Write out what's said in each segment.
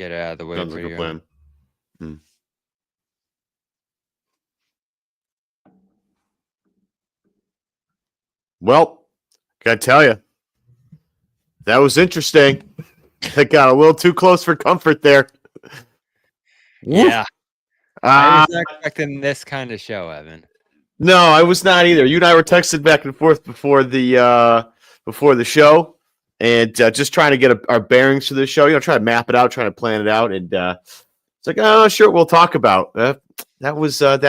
get it out of the way. Sounds like a plan. Well, gotta tell you, that was interesting. That got a little too close for comfort there. Yeah. I was not expecting this kind of show, Evan. No, I was not either. You and I were texting back and forth before the show, and just trying to get our bearings for the show. Trying to map it out, trying to plan it out, and it's like, oh, sure, we'll talk about that. That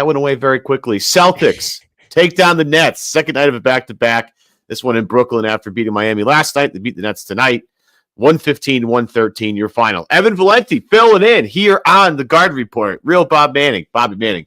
went away very quickly. Celtics take down the Nets. Second night of a back-to-back. This one in Brooklyn after beating Miami last night. They beat the Nets tonight. 115-113, your final. Evan Valenti filling in here on the Garden Report. Real Bobby Manning,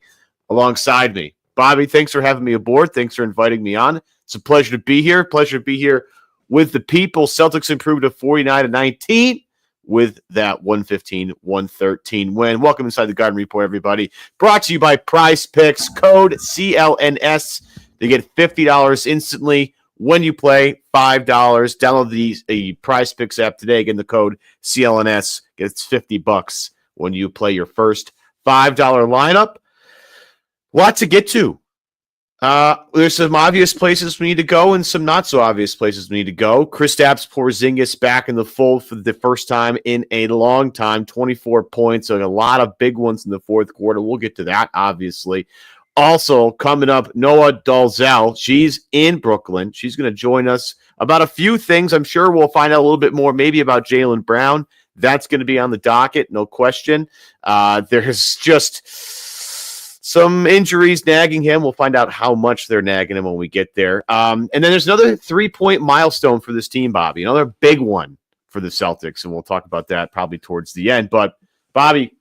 alongside me. Bobby, thanks for having me aboard. Thanks for inviting me on. It's a pleasure to be here. Pleasure to be here with the people. Celtics improved to 49-19 with that 115-113 win. Welcome inside the Garden Report, everybody. Brought to you by Prize Picks. Code CLNS to get $50 instantly when you play. $5. Download the Prize Picks app today. Again, the code CLNS gets $50 when you play your first $5 lineup. Lot to get to. There's some obvious places we need to go and some not so obvious places we need to go. Kristaps Porzingis back in the fold for the first time in a long time. 24 points, so a lot of big ones in the fourth quarter. We'll get to that, obviously. Also, coming up, Noa Dalzell. She's in Brooklyn. She's going to join us about a few things. I'm sure we'll find out a little bit more, maybe about Jaylen Brown. That's going to be on the docket, no question. There's just some injuries nagging him. We'll find out how much they're nagging him when we get there. And then there's another 3-point milestone for this team, Bobby. Another big one for the Celtics, and we'll talk about that probably towards the end. But, Bobby,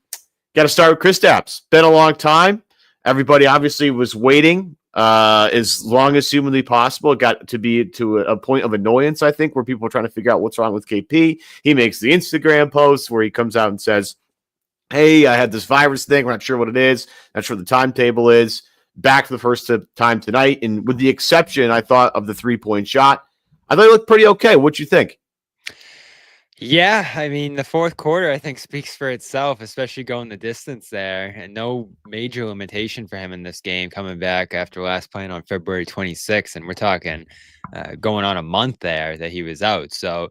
got to start with Kristaps. Been a long time. Everybody obviously was waiting as long as humanly possible. It got to be to a point of annoyance, I think, where people were trying to figure out what's wrong with KP. He makes the Instagram post where he comes out and says, hey, I had this virus thing. We're not sure what it is. Not sure what the timetable is. Back for the first time tonight. And with the exception, I thought, of the 3-point shot, I thought it looked pretty okay. What'd you think? Yeah, I mean, the fourth quarter, I think, speaks for itself, especially going the distance there. And no major limitation for him in this game coming back after last playing on February 26th. And we're talking going on a month there that he was out. So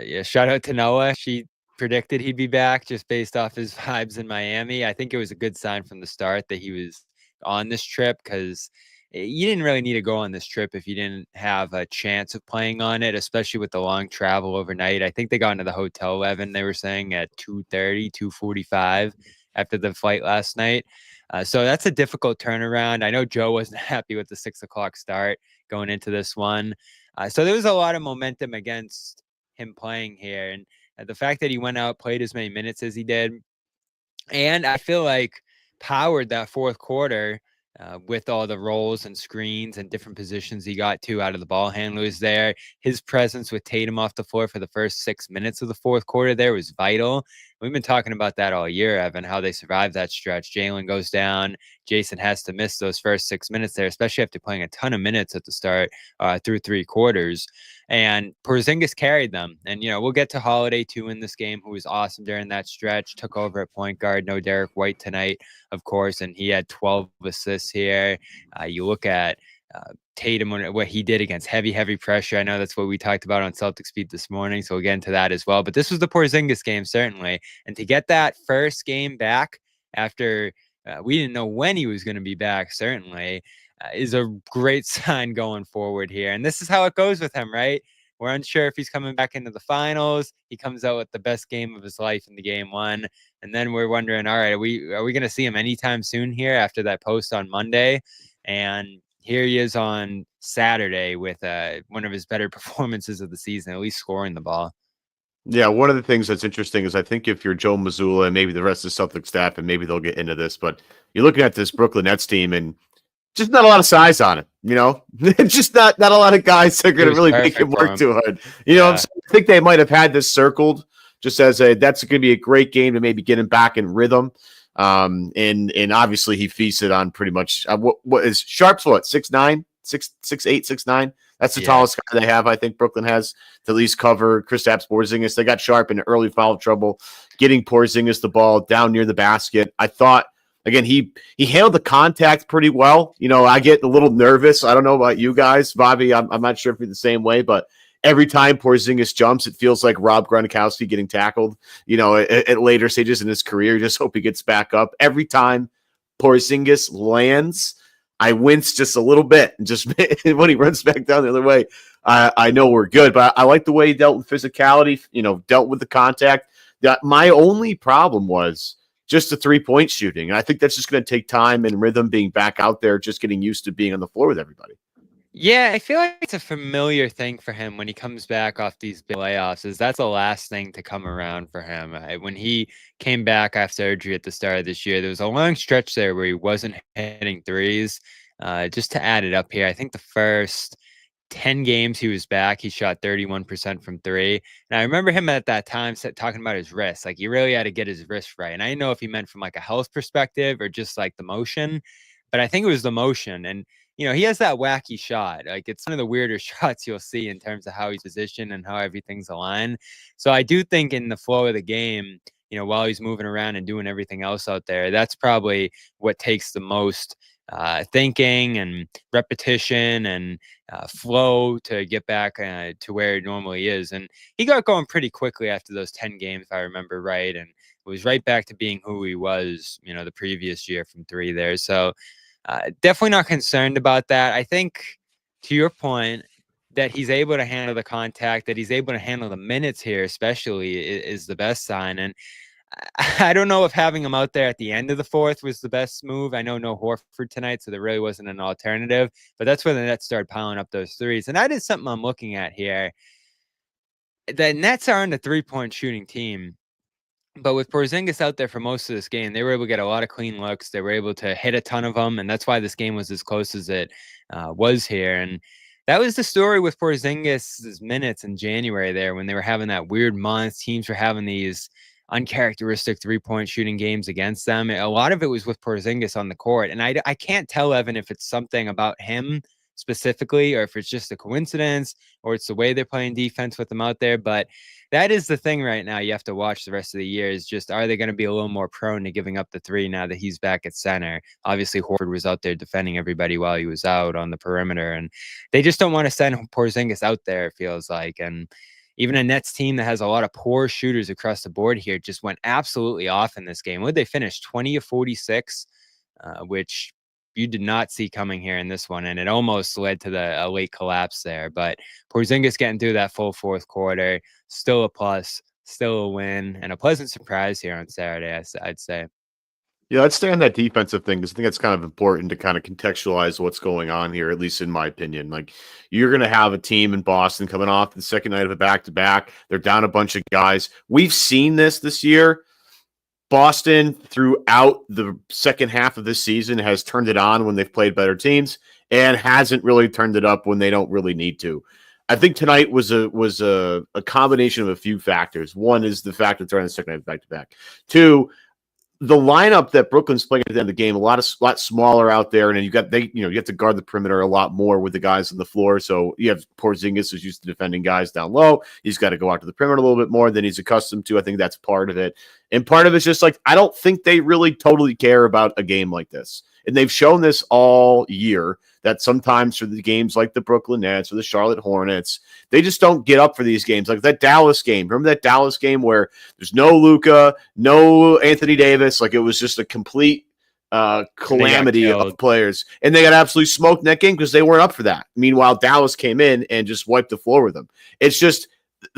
yeah, shout out to Noah. She predicted he'd be back just based off his vibes in Miami. I think it was a good sign from the start that he was on this trip, because you didn't really need to go on this trip if you didn't have a chance of playing on it, especially with the long travel overnight. I think they got into the hotel, Evan, they were saying at 2:30, 2:45 after the flight last night. So that's a difficult turnaround. I know Joe wasn't happy with the 6 o'clock start going into this one. So there was a lot of momentum against him playing here. And the fact that he went out, played as many minutes as he did, and I feel like powered that fourth quarter with all the rolls and screens and different positions he got to out of the ball handlers there. His presence with Tatum off the floor for the first 6 minutes of the fourth quarter there was vital. We've been talking about that all year, Evan, how they survived that stretch. Jaylen goes down. Jason has to miss those first 6 minutes there, especially after playing a ton of minutes at the start through 3 quarters. And Porzingis carried them. And, we'll get to Holiday, too, in this game, who was awesome during that stretch. Took over at point guard. No Derek White tonight, of course, and he had 12 assists here. You look at Tatum, what he did against heavy pressure. I know that's what we talked about on Celtics Beat this morning, so we'll get into that as well. But this was the Porzingis game, certainly. And to get that first game back after we didn't know when he was going to be back, certainly, is a great sign going forward here. And this is how it goes with him, right? We're unsure if he's coming back into the finals. He comes out with the best game of his life in the game one. And then we're wondering, all right, are we going to see him anytime soon here after that post on Monday? And here he is on Saturday with one of his better performances of the season, at least scoring the ball. Yeah, one of the things that's interesting is I think if you're Joe Mazzulla and maybe the rest of the Celtics staff, and maybe they'll get into this, but you're looking at this Brooklyn Nets team and just not a lot of size on it, just not a lot of guys that are going to really make him work too hard. I think they might have had this circled just as that's going to be a great game to maybe get him back in rhythm. And obviously he feasted on pretty much what is Sharp's 6'9", 6'8", 6'9", That's the Yeah. tallest guy they have. I think Brooklyn has to at least cover Kristaps Porzingis. They got sharp in early foul trouble, getting Porzingis the ball down near the basket. I thought, again, he handled the contact pretty well. I get a little nervous. I don't know about you guys, Bobby. I'm not sure if you're the same way, but every time Porzingis jumps, it feels like Rob Gronkowski getting tackled, at later stages in his career. Just hope he gets back up. Every time Porzingis lands, I wince just a little bit. And just when he runs back down the other way, I know we're good. But I like the way he dealt with physicality, dealt with the contact. My only problem was just the 3-point shooting. And I think that's just going to take time and rhythm being back out there, just getting used to being on the floor with everybody. Yeah, I feel like it's a familiar thing for him when he comes back off these big layoffs. That's the last thing to come around for him. When he came back after surgery at the start of this year, there was a long stretch there where he wasn't hitting threes. Just to add it up here, I think the first 10 games he was back, he shot 31% from three. And I remember him at that time talking about his wrist. Like, he really had to get his wrist right. And I didn't know if he meant from like a health perspective or just like the motion, but I think it was the motion. And he has that wacky shot. Like, it's one of the weirder shots you'll see in terms of how he's positioned and how everything's aligned. So I do think in the flow of the game, while he's moving around and doing everything else out there, that's probably what takes the most thinking and repetition and flow to get back to where it normally is. And he got going pretty quickly after those 10 games, if I remember right. And was right back to being who he was, the previous year from three there. So definitely not concerned about that. I think, to your point, that he's able to handle the contact, that he's able to handle the minutes here, especially, is the best sign. And I don't know if having him out there at the end of the fourth was the best move. I know no Horford tonight, so there really wasn't an alternative. But that's where the Nets started piling up those threes. And that is something I'm looking at here. The Nets aren't a three-point shooting team. But with Porzingis out there for most of this game, they were able to get a lot of clean looks. They were able to hit a ton of them, and that's why this game was as close as it was here. And that was the story with Porzingis' minutes in January there when they were having that weird month. Teams were having these uncharacteristic three-point shooting games against them. A lot of it was with Porzingis on the court. And I can't tell, Evan, if it's something about him specifically or if it's just a coincidence or it's the way they're playing defense with him out there. But that is the thing right now you have to watch the rest of the year is just, are they going to be a little more prone to giving up the three now that he's back at center? Obviously, Horford was out there defending everybody while he was out on the perimeter, and they just don't want to send Porzingis out there, it feels like. And even a Nets team that has a lot of poor shooters across the board here just went absolutely off in this game. What did they finish? 20 of 46, which you did not see coming here in this one, and it almost led to a late collapse there. But Porzingis getting through that full fourth quarter, still a plus, still a win, and a pleasant surprise here on Saturday, I'd say. Yeah, let's stay on that defensive thing because I think it's kind of important to kind of contextualize what's going on here, at least in my opinion. Like, you're going to have a team in Boston coming off the second night of a back-to-back. They're down a bunch of guys. We've seen this year. Boston, throughout the second half of this season, has turned it on when they've played better teams and hasn't really turned it up when they don't really need to. I think tonight was a combination of a few factors. One is the fact that they're on the second night back-to-back. Two, the lineup that Brooklyn's playing at the end of the game, a lot smaller out there, and you have to guard the perimeter a lot more with the guys on the floor. So you have Porzingis who's used to defending guys down low. He's got to go out to the perimeter a little bit more than he's accustomed to. I think that's part of it. And part of it's just like, I don't think they really totally care about a game like this. And they've shown this all year that sometimes for the games like the Brooklyn Nets or the Charlotte Hornets, they just don't get up for these games. Like that Dallas game. Remember that Dallas game where there's no Luka, no Anthony Davis? Like, it was just a complete calamity of players. And they got absolutely smoked in that game because they weren't up for that. Meanwhile, Dallas came in and just wiped the floor with them. It's just,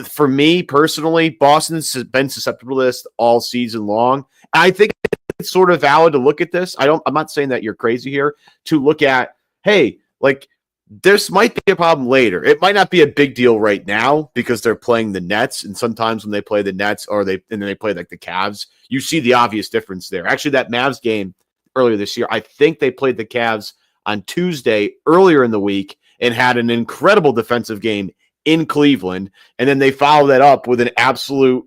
for me personally, Boston's been susceptible to this all season long. I think it's sort of valid to look at this. I'm not saying that you're crazy here, to look at, hey, like, this might be a problem later. It might not be a big deal right now because they're playing the Nets, and sometimes when they play the Nets and then they play like the Cavs, you see the obvious difference there. Actually, that Mavs game earlier this year, I think they played the Cavs on Tuesday earlier in the week and had an incredible defensive game in Cleveland, and then they followed that up with an absolute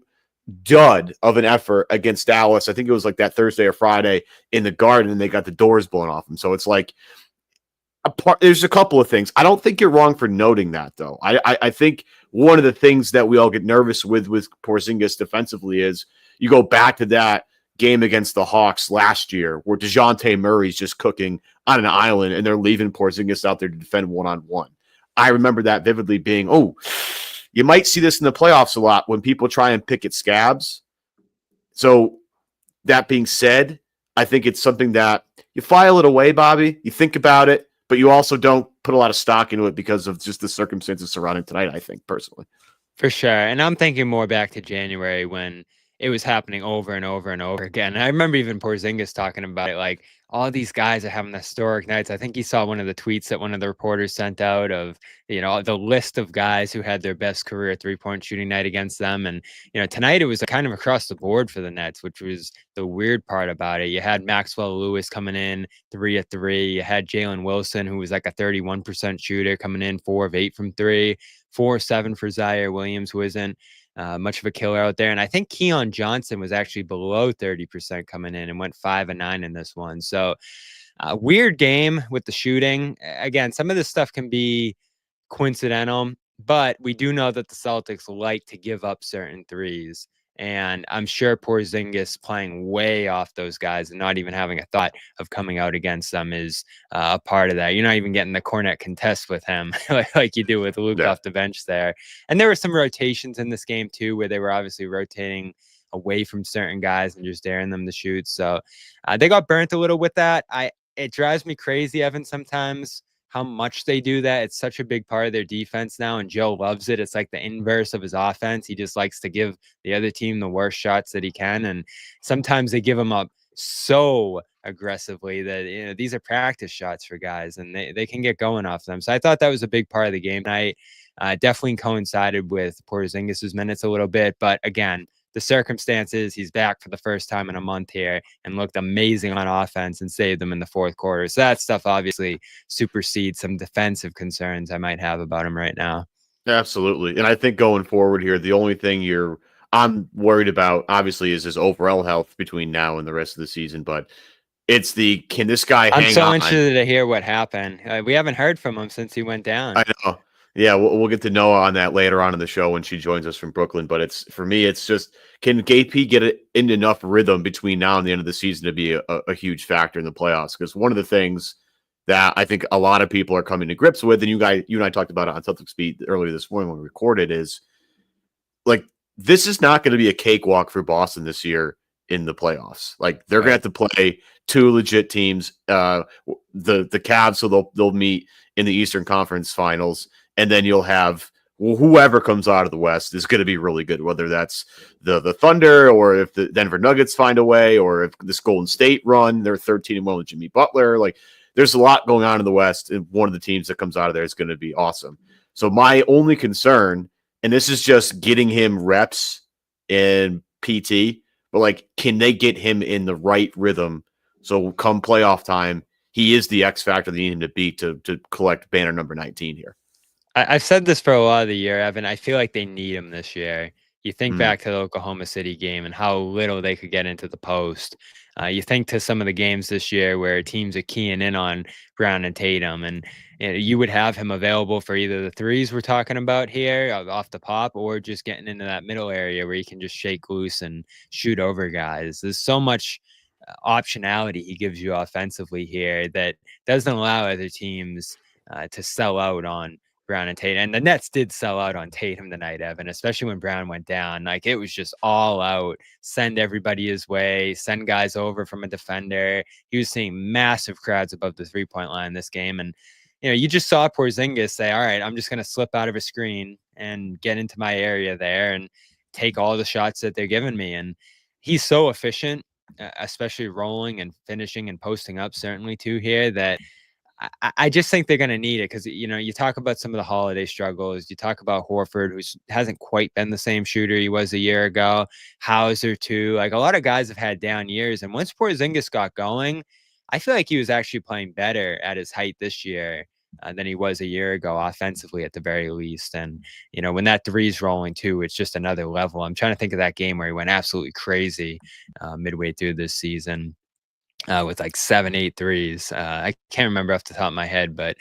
dud of an effort against Dallas. I think it was like that Thursday or Friday in the Garden, and they got the doors blown off them. So it's like, there's a couple of things. I don't think you're wrong for noting that, though. I think one of the things that we all get nervous with Porzingis defensively is you go back to that game against the Hawks last year where DeJounte Murray's just cooking on an island and they're leaving Porzingis out there to defend one-on-one. I remember that vividly being, you might see this in the playoffs a lot when people try and pick at scabs. So that being said, I think it's something that you file it away, Bobby. You think about it, but you also don't put a lot of stock into it because of just the circumstances surrounding tonight, I think, personally. For sure. And I'm thinking more back to January when it was happening over and over and over again. And I remember even Porzingis talking about it, like all these guys are having historic nights. I think he saw one of the tweets that one of the reporters sent out of, the list of guys who had their best career 3-point shooting night against them. And, tonight it was kind of across the board for the Nets, which was the weird part about it. You had Maxwell Lewis coming in 3 of 3. You had Jalen Wilson, who was like a 31% shooter, coming in 4 of 8 from 3. 4 of 7 for Zaire Williams, who isn't much of a killer out there. And I think Keon Johnson was actually below 30% coming in and went 5 of 9 in this one. So weird game with the shooting. Again, some of this stuff can be coincidental, but we do know that the Celtics like to give up certain threes. And I'm sure Porzingis playing way off those guys and not even having a thought of coming out against them is a part of that. You're not even getting the cornet contest with him like you do with Luke off the bench there. And there were some rotations in this game too, where they were obviously rotating away from certain guys and just daring them to shoot. So they got burnt a little with that. It drives me crazy, Evan, sometimes how much they do that. It's such a big part of their defense now, and Joe loves it. It's like the inverse of his offense. He just likes to give the other team the worst shots that he can, and sometimes they give them up so aggressively that these are practice shots for guys, and they can get going off them. So I thought that was a big part of the game tonight. Definitely coincided with Porzingis's minutes a little bit, but again, the circumstances, he's back for the first time in a month here and looked amazing on offense and saved them in the fourth quarter. So that stuff obviously supersedes some defensive concerns I might have about him right now. Absolutely. And I think going forward here, the only thing I'm worried about obviously is his overall health between now and the rest of the season, but it's can this guy hang on? I'm so interested to hear what happened. We haven't heard from him since he went down. I know. Yeah, we'll get to Noah on that later on in the show when she joins us from Brooklyn. But for me, it's just, can KP get it in enough rhythm between now and the end of the season to be a huge factor in the playoffs? Because one of the things that I think a lot of people are coming to grips with, and you and I talked about it on Celtics Beat earlier this morning when we recorded, is like, this is not going to be a cakewalk for Boston this year in the playoffs. Like, they're going to have to play two legit teams, the Cavs, so they'll meet in the Eastern Conference Finals. And then you'll have whoever comes out of the West is going to be really good, whether that's the Thunder or if the Denver Nuggets find a way, or if this Golden State run, they're 13-1 with Jimmy Butler. Like, there's a lot going on in the West, and one of the teams that comes out of there is going to be awesome. So my only concern, and this is just getting him reps in PT, but like, can they get him in the right rhythm? So come playoff time, he is the X factor they need him to beat to collect banner number 19 here. I've said this for a lot of the year, Evan. I feel like they need him this year. You think back to the Oklahoma City game and how little they could get into the post. You think to some of the games this year where teams are keying in on Brown and Tatum, and you would have him available for either the threes we're talking about here off the pop, or just getting into that middle area where he can just shake loose and shoot over guys. There's so much optionality he gives you offensively here that doesn't allow other teams to sell out on Brown and Tatum. And the Nets did sell out on Tatum tonight, Evan, especially when Brown went down. Like, it was just all out. Send everybody his way. Send guys over from a defender. He was seeing massive crowds above the 3-point line this game. And, you just saw Porzingis say, all right, I'm just going to slip out of a screen and get into my area there and take all the shots that they're giving me. And he's so efficient, especially rolling and finishing and posting up certainly too here, that I just think they're going to need it because, you talk about some of the Holiday struggles. You talk about Horford, who hasn't quite been the same shooter he was a year ago. Hauser, too. Like, a lot of guys have had down years. And once Porzingis got going, I feel like he was actually playing better at his height this year than he was a year ago, offensively at the very least. And, when that three's rolling, too, it's just another level. I'm trying to think of that game where he went absolutely crazy midway through this season. with like 7-8 threes. I can't remember off the top of my head, but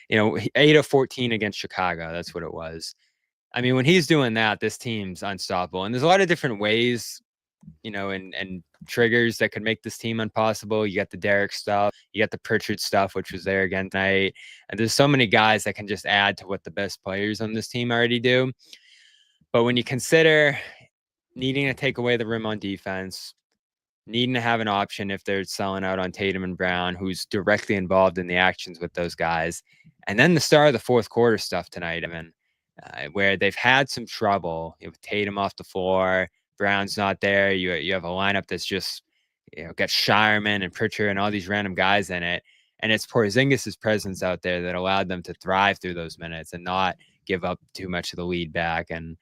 8 of 14 against Chicago. That's what it was. I mean, when he's doing that, this team's unstoppable. And there's a lot of different ways, and triggers that could make this team impossible. You got the Derek stuff, you got the Pritchard stuff, which was there again tonight. And there's so many guys that can just add to what the best players on this team already do. But when you consider needing to take away the rim on defense, needing to have an option if they're selling out on Tatum and Brown, who's directly involved in the actions with those guys. And then the start of the fourth quarter stuff tonight, where they've had some trouble. With Tatum off the floor, Brown's not there. You have a lineup that's just, got Shireman and Pritchard and all these random guys in it. And it's Porzingis' presence out there that allowed them to thrive through those minutes and not give up too much of the lead back and,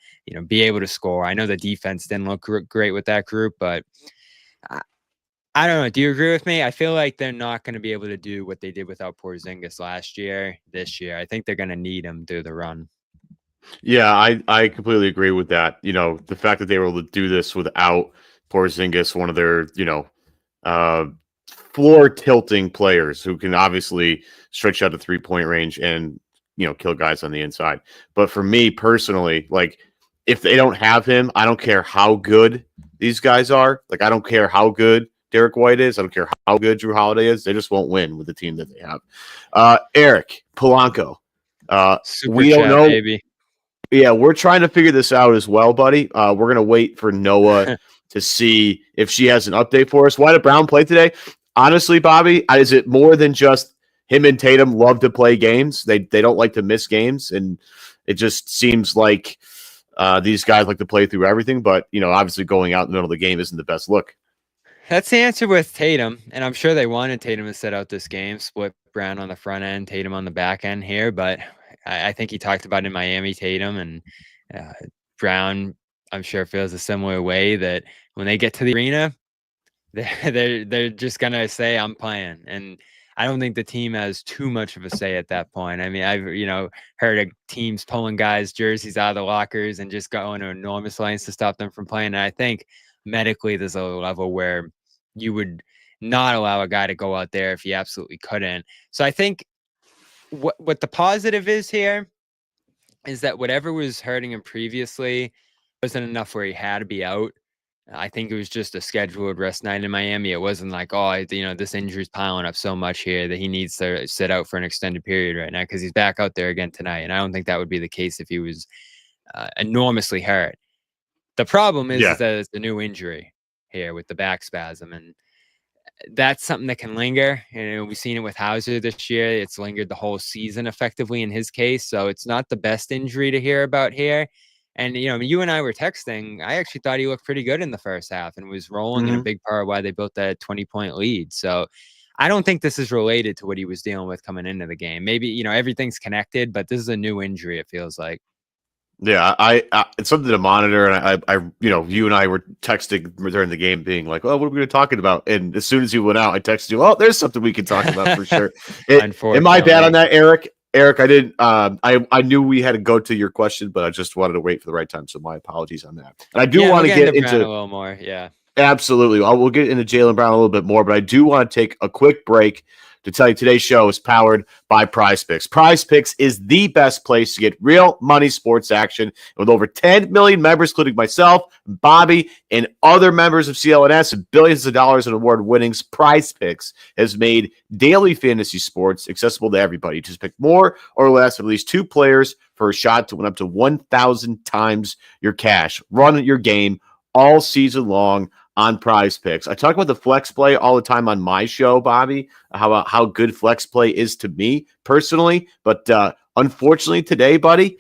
be able to score. I know the defense didn't look great with that group, but I don't know. Do you agree with me? I feel like they're not going to be able to do what they did without Porzingis last year, this year. I think they're going to need him through the run. Yeah, I completely agree with that. The fact that they were able to do this without Porzingis, one of their, floor tilting players who can obviously stretch out the 3-point range and, kill guys on the inside. But for me personally, like, if they don't have him, I don't care how good these guys are. Like, I don't care how good Derek White is. I don't care how good Jrue Holiday is. They just won't win with the team that they have. Eric Polanco. We don't know. Baby. Yeah, we're trying to figure this out as well, buddy. We're going to wait for Noah to see if she has an update for us. Why did Brown play today? Honestly, Bobby, is it more than just him and Tatum love to play games? They don't like to miss games, and it just seems like these guys like to play through everything. But, obviously going out in the middle of the game isn't the best look. That's the answer with Tatum, and I'm sure they wanted Tatum to set out this game, split Brown on the front end, Tatum on the back end here, but I think he talked about in Miami, Tatum, and Brown, I'm sure, feels a similar way that when they get to the arena, they're just going to say, I'm playing. And I don't think the team has too much of a say at that point. I mean, I've, heard of teams pulling guys' jerseys out of the lockers and just going to enormous lengths to stop them from playing. And I think medically there's a level where you would not allow a guy to go out there if he absolutely couldn't. So I think what the positive is here is that whatever was hurting him previously wasn't enough where he had to be out. I think it was just a scheduled rest night in Miami. It wasn't like, this injury's piling up so much here that he needs to sit out for an extended period right now because he's back out there again tonight. And I don't think that would be the case if he was enormously hurt. The problem is that it's a new injury here with the back spasm, and that's something that can linger. We've seen it with Hauser this year. It's lingered the whole season effectively in his case. So it's not the best injury to hear about here. And, you and I were texting. I actually thought he looked pretty good in the first half and was rolling in a big part of why they built that 20-point lead. So I don't think this is related to what he was dealing with coming into the game. Maybe, everything's connected, but this is a new injury, it feels like. Yeah, I it's something to monitor, and I you and I were texting during the game, being like, "Oh, what are we going to talk about?" And as soon as you went out, I texted you, "Oh, there's something we can talk about for sure." Am I bad on that, Eric? Eric, I didn't. I knew we had to go to your question, but I just wanted to wait for the right time. So my apologies on that. And I do want to get into a little more. Yeah, absolutely. We'll get into Jaylen Brown a little bit more, but I do want to take a quick break to tell you today's show is powered by Prize Picks. Prize Picks is the best place to get real money sports action. With over 10 million members, including myself, Bobby, and other members of CLNS, and billions of dollars in award winnings, Prize Picks has made daily fantasy sports accessible to everybody. Just pick more or less of at least two players for a shot to win up to 1,000 times your cash. Run your game all season long on Prize Picks. I talk about the flex play all the time on my show, Bobby, how good flex play is to me personally. But unfortunately today, buddy,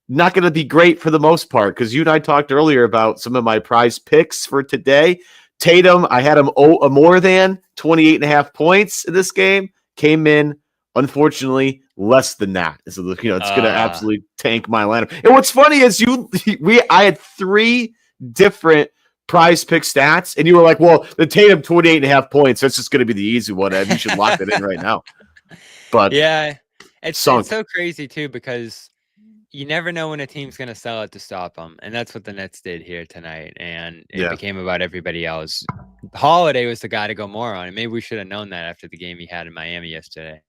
not going to be great for the most part, because you and I talked earlier about some of my Prize Picks for today. Tatum, I had him more than 28.5 points in this game. Came in, unfortunately, less than that. So, it's going to absolutely tank my lineup. And what's funny is I had three different Prize Pick stats, and you were like, well, the Tatum 28.5 points, that's just going to be the easy one, and you should lock that in right now. But yeah, it's so crazy too, because you never know when a team's going to sell it to stop them. And that's what the Nets did here tonight. And it became about everybody else. Holiday was the guy to go more on. And maybe we should have known that after the game he had in Miami yesterday.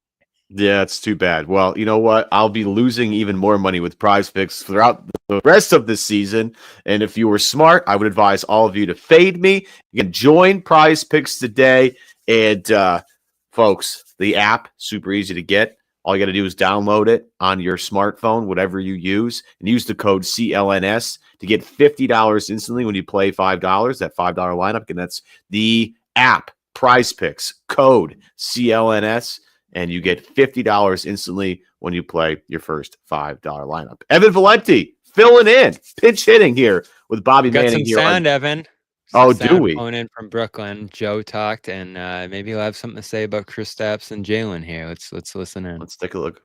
Yeah, it's too bad. Well, you know what? I'll be losing even more money with Prize Picks throughout the rest of the season. And if you were smart, I would advise all of you to fade me. You can join Prize Picks today. And folks, the app, super easy to get. All you got to do is download it on your smartphone, whatever you use, and use the code CLNS to get $50 instantly when you play $5, that $5 lineup. And that's the app, Prize Picks, code CLNS. And you get $50 instantly when you play your first $5 lineup. Evan Valenti filling in, pinch hitting here with Bobby Got Manning some here. sound, Evan. Oh, do we? Phone in from Brooklyn. Joe talked, and maybe he'll have something to say about Kristaps and Jalen here. Let's listen in. Let's take a look.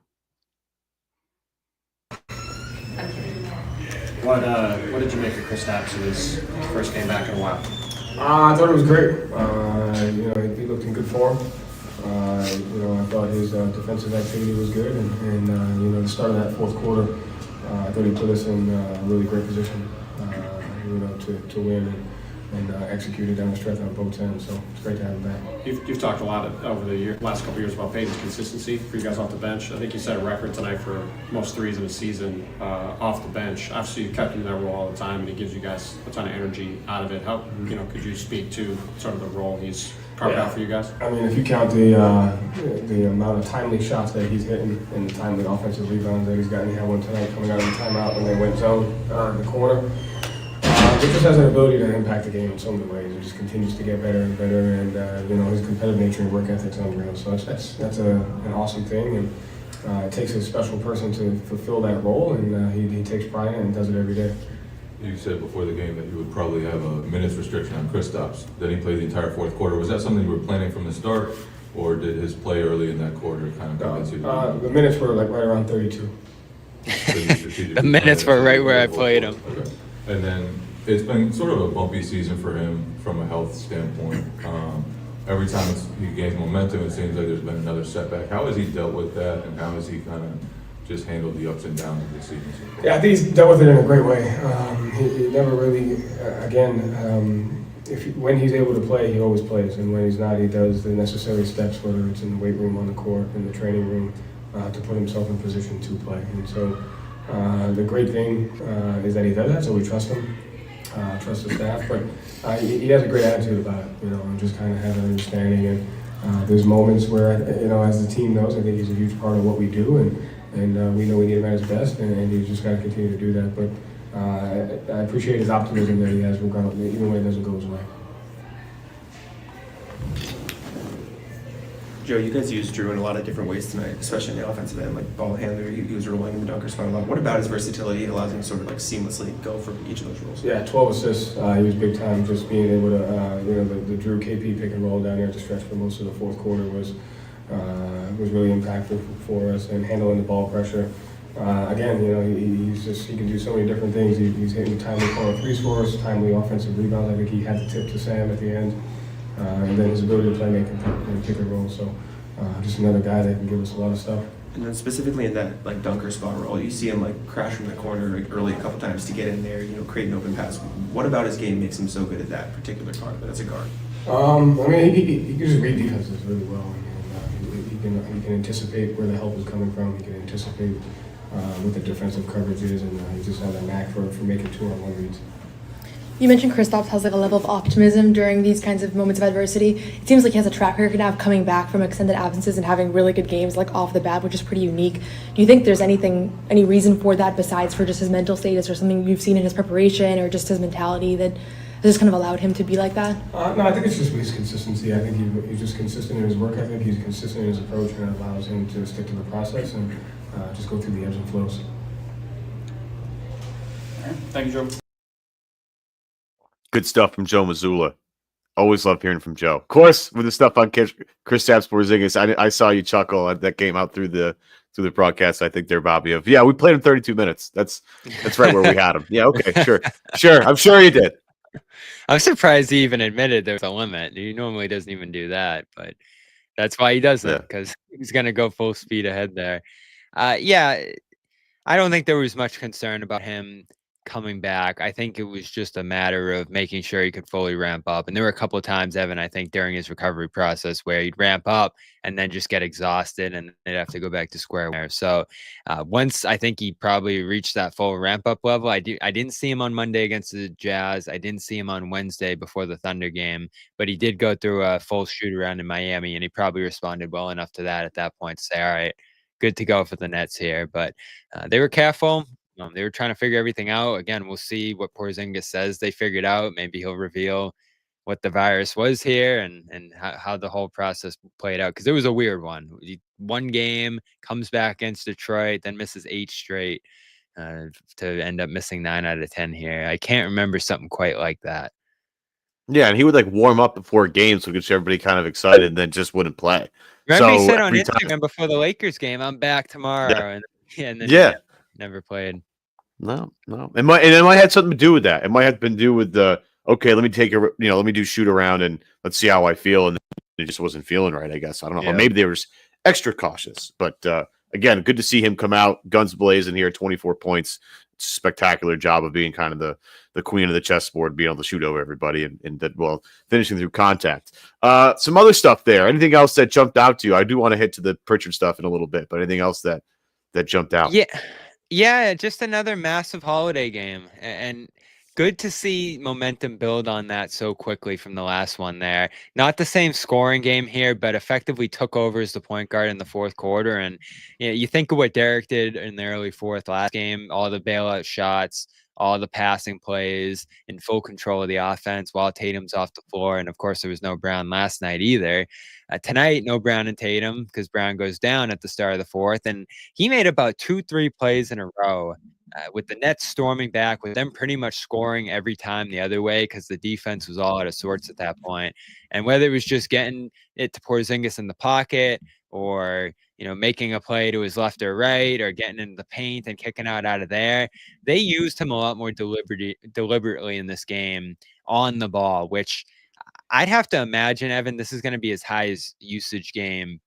What did you make of Kristaps in his first game back in a while? I thought it was great. He looked in good form. I thought his defensive activity was good, and the start of that fourth quarter, I thought he put us in a really great position, to win and executed down the stretch on both ends. So it's great to have him back. You've talked a lot over the last couple of years about Payton's consistency for you guys off the bench. I think you set a record tonight for most threes in a season off the bench. Obviously, you've kept him in that role all the time, and he gives you guys a ton of energy out of it. How could you speak to sort of the role he's carved out for you guys? I mean, if you count the amount of timely shots that he's hitting and the timely offensive rebounds that he's gotten, he had one tonight coming out of the timeout when they went zone in the corner. He just has an ability to impact the game in so many ways. He just continues to get better and better, and his competitive nature and work ethic's unreal. So that's an awesome thing, and it takes a special person to fulfill that role, and he takes pride in it and does it every day. You said before the game that you would probably have a minutes restriction on Kristaps. Then he played the entire fourth quarter. Was that something you were planning from the start, or did his play early in that quarter kind of convince you? The minutes were like right around 32. The minutes were right where I played him. Okay. And then it's been sort of a bumpy season for him from a health standpoint. Every time he gains momentum, it seems like there's been another setback. How has he dealt with that, and how has he kind of just handled the ups and downs of the season? Yeah, I think he's dealt with it in a great way. He never really, when he's able to play, he always plays, and when he's not, he does the necessary steps, whether it's in the weight room, on the court, in the training room, to put himself in position to play. And so the great thing is that he does that, so we trust him. Trust the staff, but he has a great attitude about it, and just kind of have an understanding. And there's moments where, as the team knows, I think he's a huge part of what we do, and we know we need him at his best, and he's just got to continue to do that. But I appreciate his optimism that he has, regardless, even when it doesn't go his way. Joe, you guys used Jrue in a lot of different ways tonight, especially in the offensive end, like ball handler. He was rolling in the dunker spot a lot. What about his versatility allows him to sort of like seamlessly go for each of those roles? Yeah, 12 assists. He was big time. Just being able to, the Jrue KP pick and roll down there at the stretch for most of the fourth quarter was really impactful for us, and handling the ball pressure. Again, he can do so many different things. He's hitting timely corner threes for us, timely offensive rebounds. I think he had the tip to Sam at the end. And then his ability to play make and pick and roll. So just another guy that can give us a lot of stuff. And then specifically in that like dunker spot role, you see him like crash from the corner like, early a couple times to get in there, create an open pass. What about his game makes him so good at that particular part of it as a guard? He can just read defenses really well. He can anticipate where the help is coming from. He can anticipate what the defensive coverage is, and he just has a knack for making 2-on-1 reads. You mentioned Kristaps has like a level of optimism during these kinds of moments of adversity. It seems like he has a track record now of coming back from extended absences and having really good games like off the bat, which is pretty unique. Do you think there's any reason for that besides for just his mental status, or something you've seen in his preparation, or just his mentality that has just kind of allowed him to be like that? No, I think it's just his consistency. I think he's just consistent in his work ethic. He's consistent in his approach, and it allows him to stick to the process and just go through the ebbs and flows. All right. Thank you, Joe. Good stuff from Joe Mazzulla. Always love hearing from Joe. Of course, with the stuff on Kristaps Porzingis, I saw you chuckle. That came out through the broadcast. I think there, Bobby. We played him 32 minutes. That's right where we had him. Yeah, okay, sure. I'm sure you did. I'm surprised he even admitted there's a limit. He normally doesn't even do that, but that's why he does it, because he's going to go full speed ahead there. I don't think there was much concern about him coming back. I think it was just a matter of making sure he could fully ramp up. And there were a couple of times, Evan, I think during his recovery process where he'd ramp up and then just get exhausted and they'd have to go back to square one. So once I think he probably reached that full ramp up level, I didn't see him on Monday against the Jazz. I didn't see him on Wednesday before the Thunder game, but he did go through a full shoot around in Miami and he probably responded well enough to that at that point to say, all right, good to go for the Nets here. But they were careful. They were trying to figure everything out. Again, we'll see what Porzingis says they figured out. Maybe he'll reveal what the virus was here and how the whole process played out. Because it was a weird one. One game, comes back against Detroit, then misses 8 straight to end up missing 9 out of 10 here. I can't remember something quite like that. Yeah, and he would like warm up before games so get everybody kind of excited and then just wouldn't play. Remember So he said on every Instagram time, before the Lakers game, I'm back tomorrow. And then yeah. never played. No. It might have something to do with that. It might have been to do with the okay, let me take let me do shoot around and let's see how I feel. And it just wasn't feeling right, I guess. I don't know. Yeah. Or maybe they were extra cautious. But again, good to see him come out, guns blazing here, 24 points. Spectacular job of being kind of the queen of the chessboard, being able to shoot over everybody and that finishing through contact. Some other stuff there. Anything else that jumped out to you? I do want to hit to the Pritchard stuff in a little bit, but anything else that jumped out? Yeah, just another massive Holiday game, and good to see momentum build on that so quickly from the last one there. Not the same scoring game here, but effectively took over as the point guard in the fourth quarter. And you think of what Derek did in the early fourth last game, all the bailout shots, all the passing plays, in full control of the offense while Tatum's off the floor. And of course, there was no Brown last night either. Tonight, no Brown and Tatum because Brown goes down at the start of the fourth. And he made about 2-3 plays in a row with the Nets storming back, with them pretty much scoring every time the other way because the defense was all out of sorts at that point. And whether it was just getting it to Porzingis in the pocket or making a play to his left or right or getting into the paint and kicking out of there, they used him a lot more deliberately in this game on the ball, which I'd have to imagine, Evan, this is going to be his highest usage game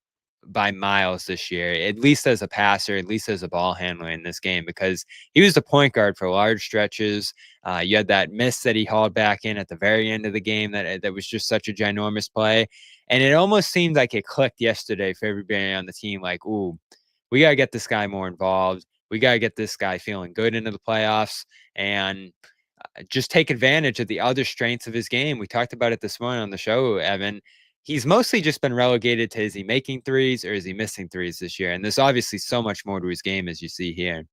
by miles this year, at least as a passer, at least as a ball handler in this game, because he was the point guard for large stretches. You had that miss that he hauled back in at the very end of the game that was just such a ginormous play. And it almost seemed like it clicked yesterday for everybody on the team, like, ooh, we got to get this guy more involved. We got to get this guy feeling good into the playoffs and just take advantage of the other strengths of his game. We talked about it this morning on the show, Evan. He's mostly just been relegated to, is he making threes or is he missing threes this year? And there's obviously so much more to his game, as you see here.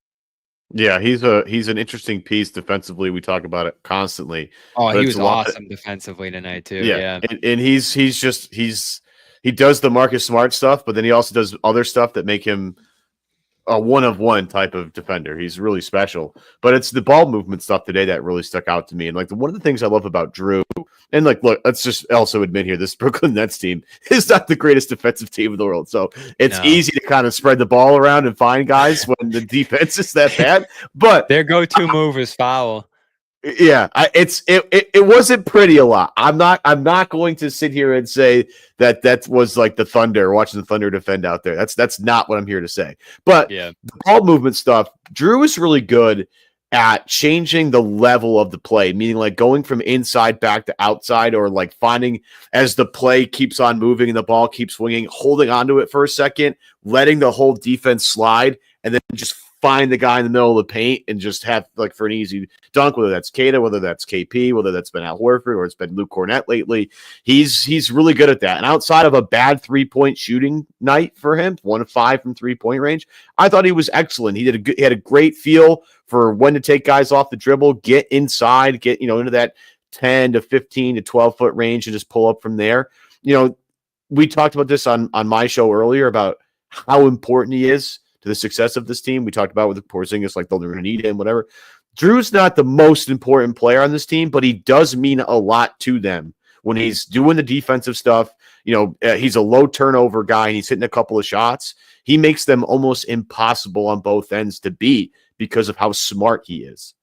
Yeah, he's an interesting piece defensively. We talk about it constantly. Oh, he was awesome defensively tonight too. Yeah. And he does the Marcus Smart stuff, but then he also does other stuff that make him a one-of-one type of defender. He's really special. But it's the ball movement stuff today that really stuck out to me. And one of the things I love about Jrue, and look, let's just also admit here, this Brooklyn Nets team is not the greatest defensive team in the world. So it's easy to kind of spread the ball around and find guys when the defense is that bad. But their go-to move is foul. Yeah, it wasn't pretty a lot. I'm not going to sit here and say that was like the Thunder, watching the Thunder defend out there. That's not what I'm here to say. But the ball movement stuff, Jrue is really good at changing the level of the play, meaning like going from inside back to outside, or like finding as the play keeps on moving and the ball keeps swinging, holding onto it for a second, letting the whole defense slide, and then just find the guy in the middle of the paint and just have like for an easy dunk, whether that's Kata, whether that's KP, whether that's been Al Horford or it's been Luke Cornett lately. He's really good at that. And outside of a bad 3-point shooting night for him, 1 of 5 from 3-point range, I thought he was excellent. He had a great feel for when to take guys off the dribble, get inside, get into that 10 to 15 to 12 foot range and just pull up from there. We talked about this on my show earlier about how important he is to the success of this team. We talked about with Porzingis, like they're going to need him, whatever. Jrue's not the most important player on this team, but he does mean a lot to them when he's doing the defensive stuff. He's a low turnover guy and he's hitting a couple of shots. He makes them almost impossible on both ends to beat because of how smart he is.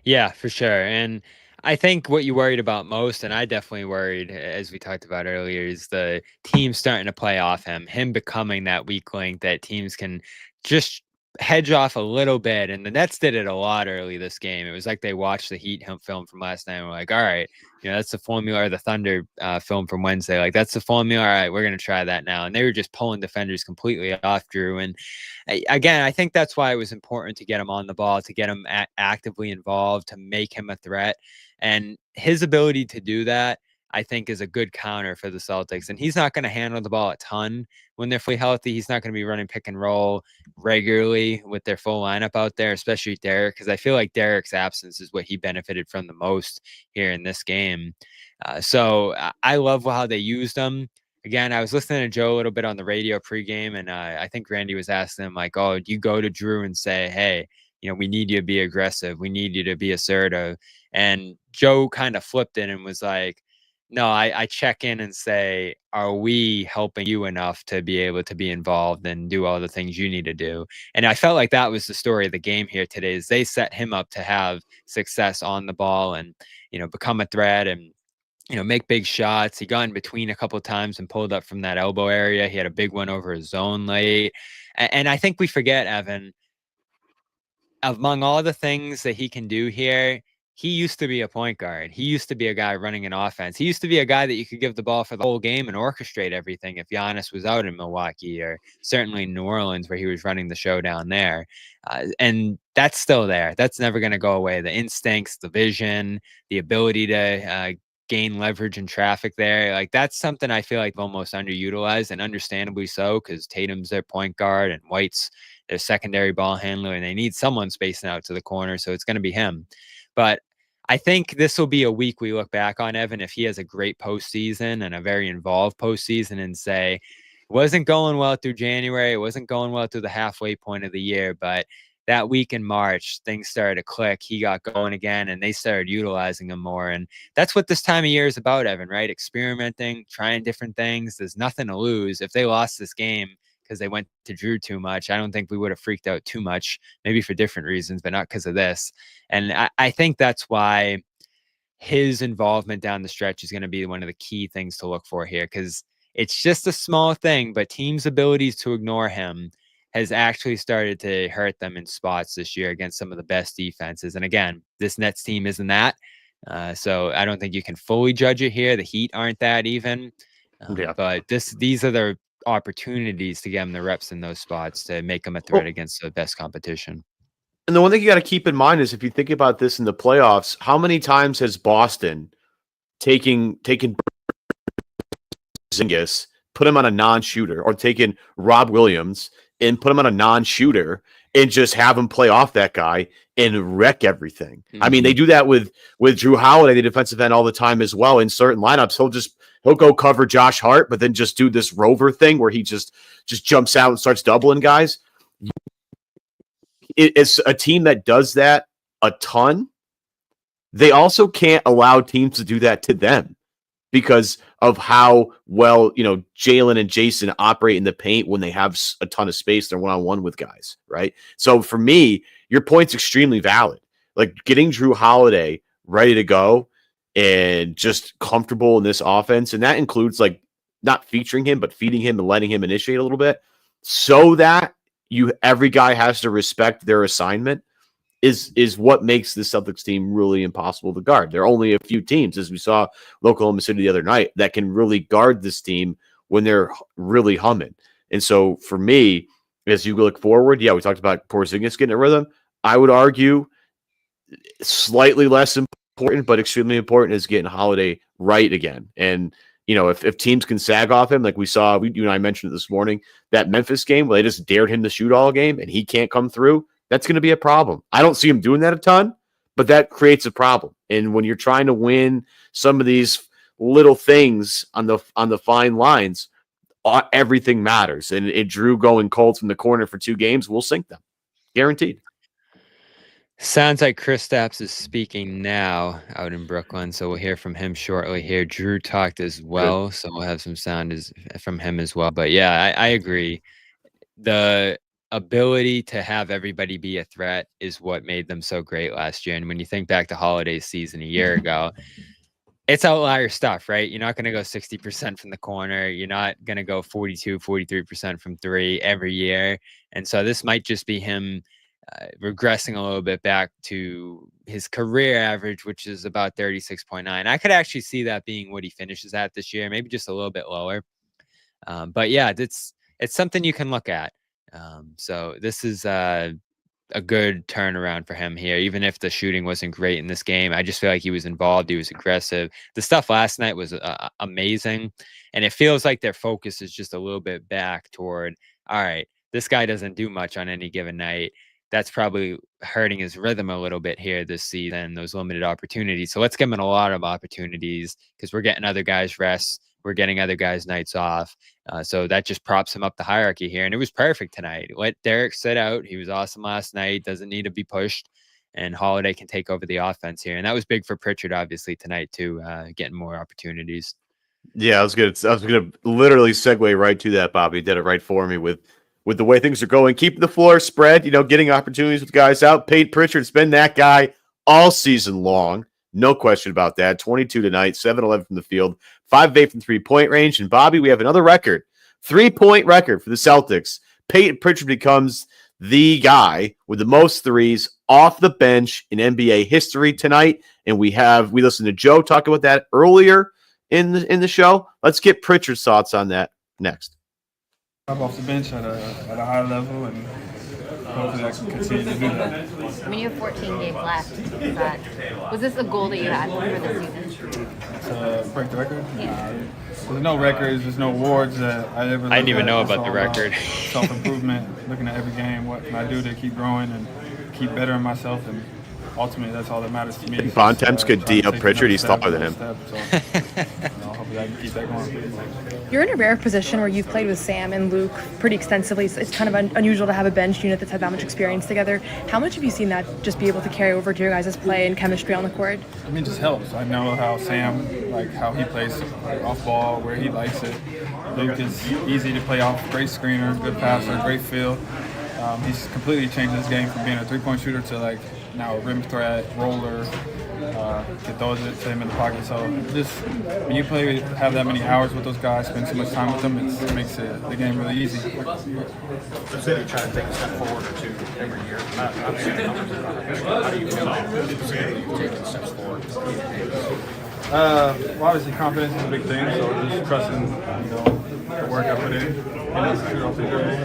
Yeah, for sure. And I think what you worried about most, and I definitely worried, as we talked about earlier, is the team starting to play off him becoming that weak link that teams can just hedge off a little bit, and the Nets did it a lot early this game. It was like they watched the Heat film from last night and were like, all right, that's the formula, or the Thunder film from Wednesday. Like, that's the formula. All right, we're going to try that now. And they were just pulling defenders completely off Jrue. And again, I think that's why it was important to get him on the ball, to get him actively involved, to make him a threat. And his ability to do that, I think, is a good counter for the Celtics. And he's not going to handle the ball a ton when they're fully healthy. He's not going to be running pick and roll regularly with their full lineup out there, especially Derek, because I feel like Derek's absence is what he benefited from the most here in this game. So I love how they used him. Again, I was listening to Joe a little bit on the radio pregame, and I think Randy was asking him, like, oh, do you go to Jrue and say, hey, we need you to be aggressive. We need you to be assertive. And Joe kind of flipped it and was like, no, I check in and say, are we helping you enough to be able to be involved and do all the things you need to do? And I felt like that was the story of the game here today, is they set him up to have success on the ball and, become a threat and, make big shots. He got in between a couple of times and pulled up from that elbow area. He had a big one over his zone late. And I think we forget, Evan, among all the things that he can do here, he used to be a point guard. He used to be a guy running an offense. He used to be a guy that you could give the ball for the whole game and orchestrate everything if Giannis was out in Milwaukee, or certainly New Orleans, where he was running the show down there. And that's still there. That's never going to go away. The instincts, the vision, the ability to gain leverage in traffic there. Like, that's something I feel like almost underutilized, and understandably so, because Tatum's their point guard and White's their secondary ball handler, and they need someone spacing out to the corner. So it's going to be him. But I think this will be a week we look back on, Evan, if he has a great postseason and a very involved postseason, and say, it wasn't going well through January. It wasn't going well through the halfway point of the year, but that week in March, things started to click. He got going again, and they started utilizing him more. And that's what this time of year is about, Evan, right? Experimenting, trying different things. There's nothing to lose. If they lost this game because they went to Jrue too much, I don't think we would have freaked out too much, maybe for different reasons, but not because of this. And I think that's why his involvement down the stretch is going to be one of the key things to look for here, because it's just a small thing, but teams' abilities to ignore him has actually started to hurt them in spots this year against some of the best defenses. And again, this Nets team isn't that. So I don't think you can fully judge it here. The Heat aren't that even. But these are the opportunities to get them the reps in those spots to make them a threat against the best competition. And the one thing you got to keep in mind is, if you think about this in the playoffs, how many times has Boston taken Porzingis, put him on a non-shooter, or taken Rob Williams and put him on a non-shooter and just have him play off that guy and wreck everything? Mm-hmm. I mean, they do that with Jrue Holiday, the defensive end, all the time as well. In certain lineups, he'll go cover Josh Hart, but then just do this rover thing where he just jumps out and starts doubling guys. It's a team that does that a ton. They also can't allow teams to do that to them because of how well, Jalen and Jason operate in the paint when they have a ton of space. They're one-on-one with guys, right? So for me, your point's extremely valid. Like, getting Jrue Holiday ready to go and just comfortable in this offense, and that includes, like, not featuring him, but feeding him and letting him initiate a little bit, so that every guy has to respect their assignment, is what makes the Celtics team really impossible to guard. There are only a few teams, as we saw Oklahoma City the other night, that can really guard this team when they're really humming. And so for me, as you look forward, we talked about Porzingis getting a rhythm. I would argue slightly less important, but extremely important, is getting Holiday right again. And if teams can sag off him, like we saw, you and I mentioned it this morning, that Memphis game where they just dared him to shoot all game and he can't come through, that's going to be a problem. I don't see him doing that a ton, but that creates a problem. And when you're trying to win some of these little things on the fine lines, everything matters. And Jrue going cold from the corner for 2 games will sink them. Guaranteed. Sounds like Kristaps is speaking now out in Brooklyn, so we'll hear from him shortly here. Jrue talked as well, so we'll have some sound from him as well. But yeah, I agree. The ability to have everybody be a threat is what made them so great last year. And when you think back to Holiday's season a year ago, it's outlier stuff, right? You're not going to go 60% from the corner. You're not going to go 42, 43% from three every year. And so this might just be him regressing a little bit back to his career average, which is about 36.9. I could actually see that being what he finishes at this year, maybe just a little bit lower. But yeah, it's something you can look at. So this is a good turnaround for him here, even if the shooting wasn't great in this game. I just feel like he was involved. He was aggressive. The stuff last night was amazing. And it feels like their focus is just a little bit back toward, all right, this guy doesn't do much on any given night. That's probably hurting his rhythm a little bit here this season, those limited opportunities. So let's give him a lot of opportunities because we're getting other guys rest. We're getting other guys nights off. So that just props him up the hierarchy here. And it was perfect tonight. Let Derek sit out. He was awesome last night. Doesn't need to be pushed. And Holiday can take over the offense here. And that was big for Pritchard, obviously, tonight, too, getting more opportunities. Yeah, I was gonna literally segue right to that, Bobby. You did it right for me with the way things are going. Keeping the floor spread, getting opportunities with guys out. Payton Pritchard's been that guy all season long. No question about that. 22 tonight, 7-11 from the field, 5-8 from three-point range. And Bobby, we have another record, 3-point record for the Celtics. Payton Pritchard becomes the guy with the most threes off the bench in NBA history tonight. And we listened to Joe talk about that earlier in the show. Let's get Pritchard's thoughts on that next. Off the bench at a high level, and hopefully I can continue to do that. I mean, you have 14 games left. Was this a goal that you had for this season? To break the record? Yeah. There's no records, there's no awards that I ever. I didn't even know about the record. Self-improvement, looking at every game, what can I do to keep growing and keep bettering myself, and ultimately that's all that matters to me. Bontemps could D up Pritchard. He's taller than him. Hopefully I can keep that going. You're in a rare position where you've played with Sam and Luke pretty extensively. So it's kind of unusual to have a bench unit that's had that much experience together. How much have you seen that just be able to carry over to your guys' play and chemistry on the court? I mean, it just helps. I know how Sam, how he plays off ball, where he likes it. Luke is easy to play off, great screener, good passer, great feel. He's completely changed his game from being a three-point shooter to now a rim threat, roller, can throw it to him in the pocket. So just when you have that many hours with those guys, spend so much time with them, it makes the game really easy. So you try to take a step forward or two every year. How do you feel about taking steps forward? Well, obviously confidence is a big thing, so just trusting, the work I put in, shoot off the dribble,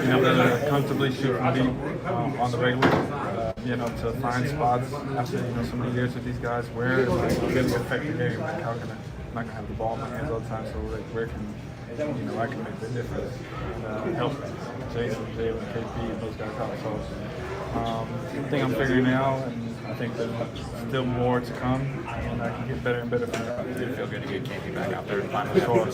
being able to comfortably shoot from deep on the regular. To find spots after so many years with these guys where really affect the game. I'm not gonna have the ball in my hands all the time, so where can I can make the difference and help Jason, Jalen, KP, and those guys out. So I think I'm figuring it out, and I think there's still more to come, and I can get better and better from that. It's gonna feel good to get KP back out there and finally score.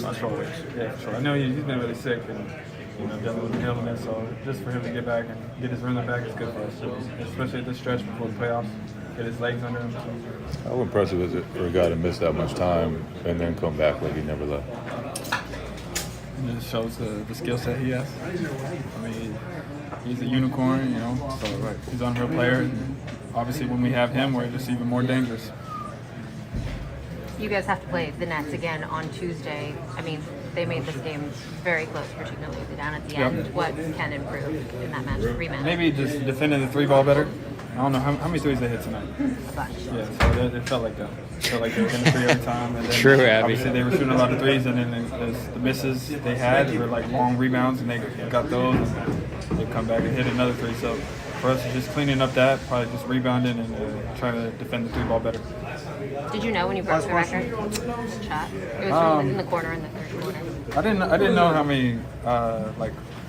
Yeah, for sure. I know he's been really sick and. Dealing with the illness, so just for him to get back and get his rhythm back is good for us, especially at this stretch before the playoffs. Get his legs under him. How impressive is it for a guy to miss that much time and then come back like he never left? It just shows the skill set he has. I mean, he's a unicorn, so he's an unreal player. And obviously, when we have him, we're just even more dangerous. You guys have to play the Nets again on Tuesday. I mean, they made this game very close, particularly down at the end. What can improve in that rematch? Maybe just defending the three ball better. I don't know how many threes they hit tonight. A bunch. Yeah, so it felt like that. It felt like they were hitting the three every time. And then True, Abby. Obviously, they were shooting a lot of threes, and then the misses they had were long rebounds, and they got those, and they come back and hit another three. So for us, just cleaning up that, probably just rebounding and trying to defend the three ball better. Did you know when you broke the record? Shot. It was in the corner in the third quarter. I didn't know how many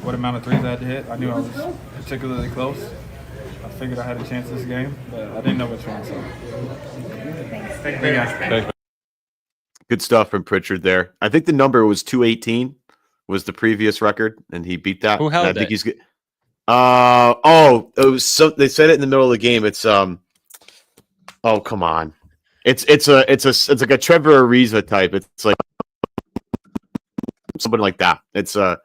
what amount of threes I had to hit. I knew I was particularly close. I figured I had a chance this game, but I didn't know which one. So. Thank you guys. Good stuff from Pritchard there. I think the number was 218 was the previous record, and he beat that. Who held I think it? he's good. It was so they said it in the middle of the game. It's oh come on. It's like a Trevor Ariza type. It's like somebody like that. It's I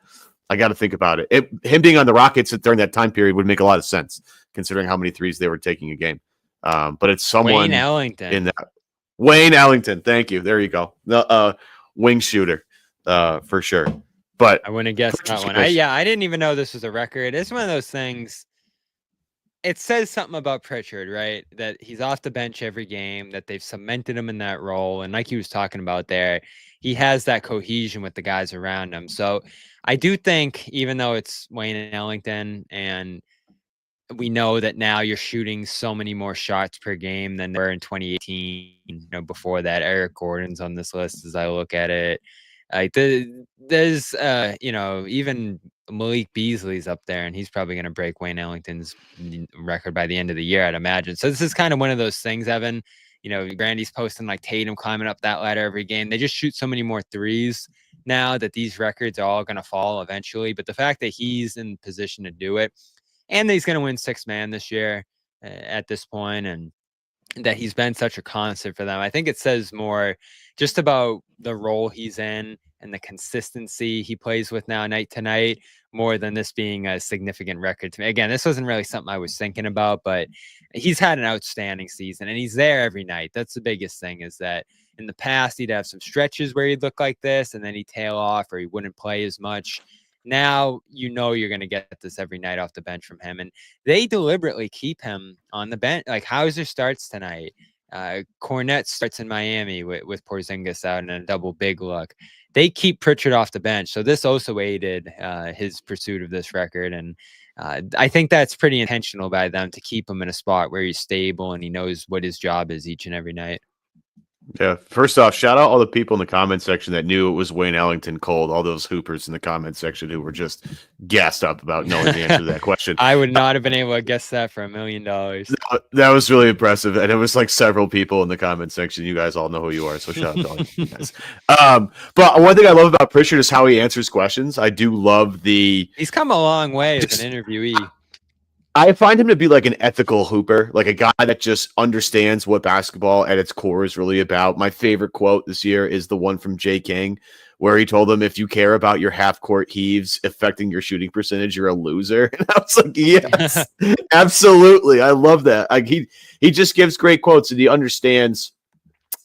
got to think about it. Him being on the Rockets during that time period would make a lot of sense considering how many threes they were taking a game. But it's someone Wayne Ellington. in that. Wayne Ellington. Thank you. There you go. The wing shooter, for sure. But I wouldn't have guessed that one. Pritchard- I didn't even know this was a record. It's one of those things. It says something about Pritchard, right? That he's off the bench every game, that they've cemented him in that role. And like he was talking about there, he has that cohesion with the guys around him. So I do think, even though it's Wayne and Ellington, and we know that now you're shooting so many more shots per game than there were in 2018, before that. Eric Gordon's on this list as I look at it. Like there's even Malik Beasley's up there, and he's probably going to break Wayne Ellington's record by the end of the year, I'd imagine. So this is kind of one of those things, Evan. Brandy's posting like Tatum climbing up that ladder every game. They just shoot so many more threes now that these records are all going to fall eventually. But the fact that he's in position to do it, and that he's going to win 6th man this year at this point, and that he's been such a constant for them, I think it says more just about the role he's in and the consistency he plays with now night to night, more than this being a significant record to me. Again, this wasn't really something I was thinking about, but he's had an outstanding season, and he's there every night. That's the biggest thing, is that in the past he'd have some stretches where he'd look like this and then he'd tail off, or he wouldn't play as much. Now you're going to get this every night off the bench from him, and they deliberately keep him on the bench. Like Hauser starts tonight. Cornette starts in Miami with Porzingis out in a double big look. They keep Pritchard off the bench, so this also aided his pursuit of this record, and I think that's pretty intentional by them to keep him in a spot where he's stable and he knows what his job is each and every night. Yeah. First off, shout out all the people in the comment section that knew it was Wayne Ellington cold. All those hoopers in the comment section who were just gassed up about knowing the answer to that question. I would not have been able to guess that for $1 million. That was really impressive, and it was like several people in the comment section. You guys all know who you are, so shout out to all you guys. But one thing I love about Pritchard is how he answers questions. I do love He's come a long way as an interviewee. I find him to be like an ethical hooper, like a guy that just understands what basketball at its core is really about. My favorite quote this year is the one from Jay King, where he told him, if you care about your half-court heaves affecting your shooting percentage, you're a loser. And I was like, yes, absolutely. I love that. Like he just gives great quotes, and he understands,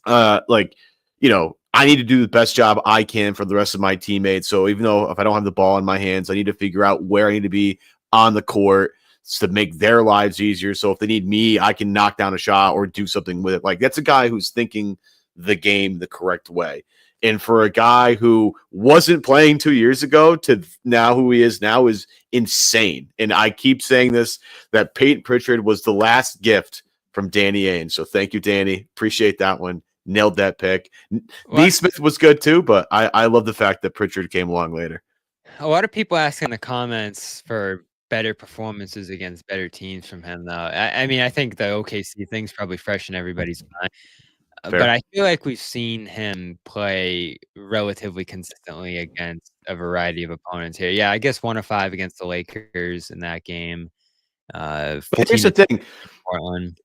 I need to do the best job I can for the rest of my teammates. So even though if I don't have the ball in my hands, I need to figure out where I need to be on the court to make their lives easier. So if they need me, I can knock down a shot or do something with it. Like that's a guy who's thinking the game the correct way. And for a guy who wasn't playing 2 years ago to now who he is now is insane. And I keep saying this, that Payton Pritchard was the last gift from Danny Ainge. So thank you, Danny. Appreciate that one. Nailed that pick. Neesmith was good too, but I love the fact that Pritchard came along later. A lot of people ask in the comments for better performances against better teams from him, though. I think the OKC thing's probably fresh in everybody's mind. But I feel like we've seen him play relatively consistently against a variety of opponents here. Yeah, I guess 1 of 5 against the Lakers in that game. Here's the thing. Portland.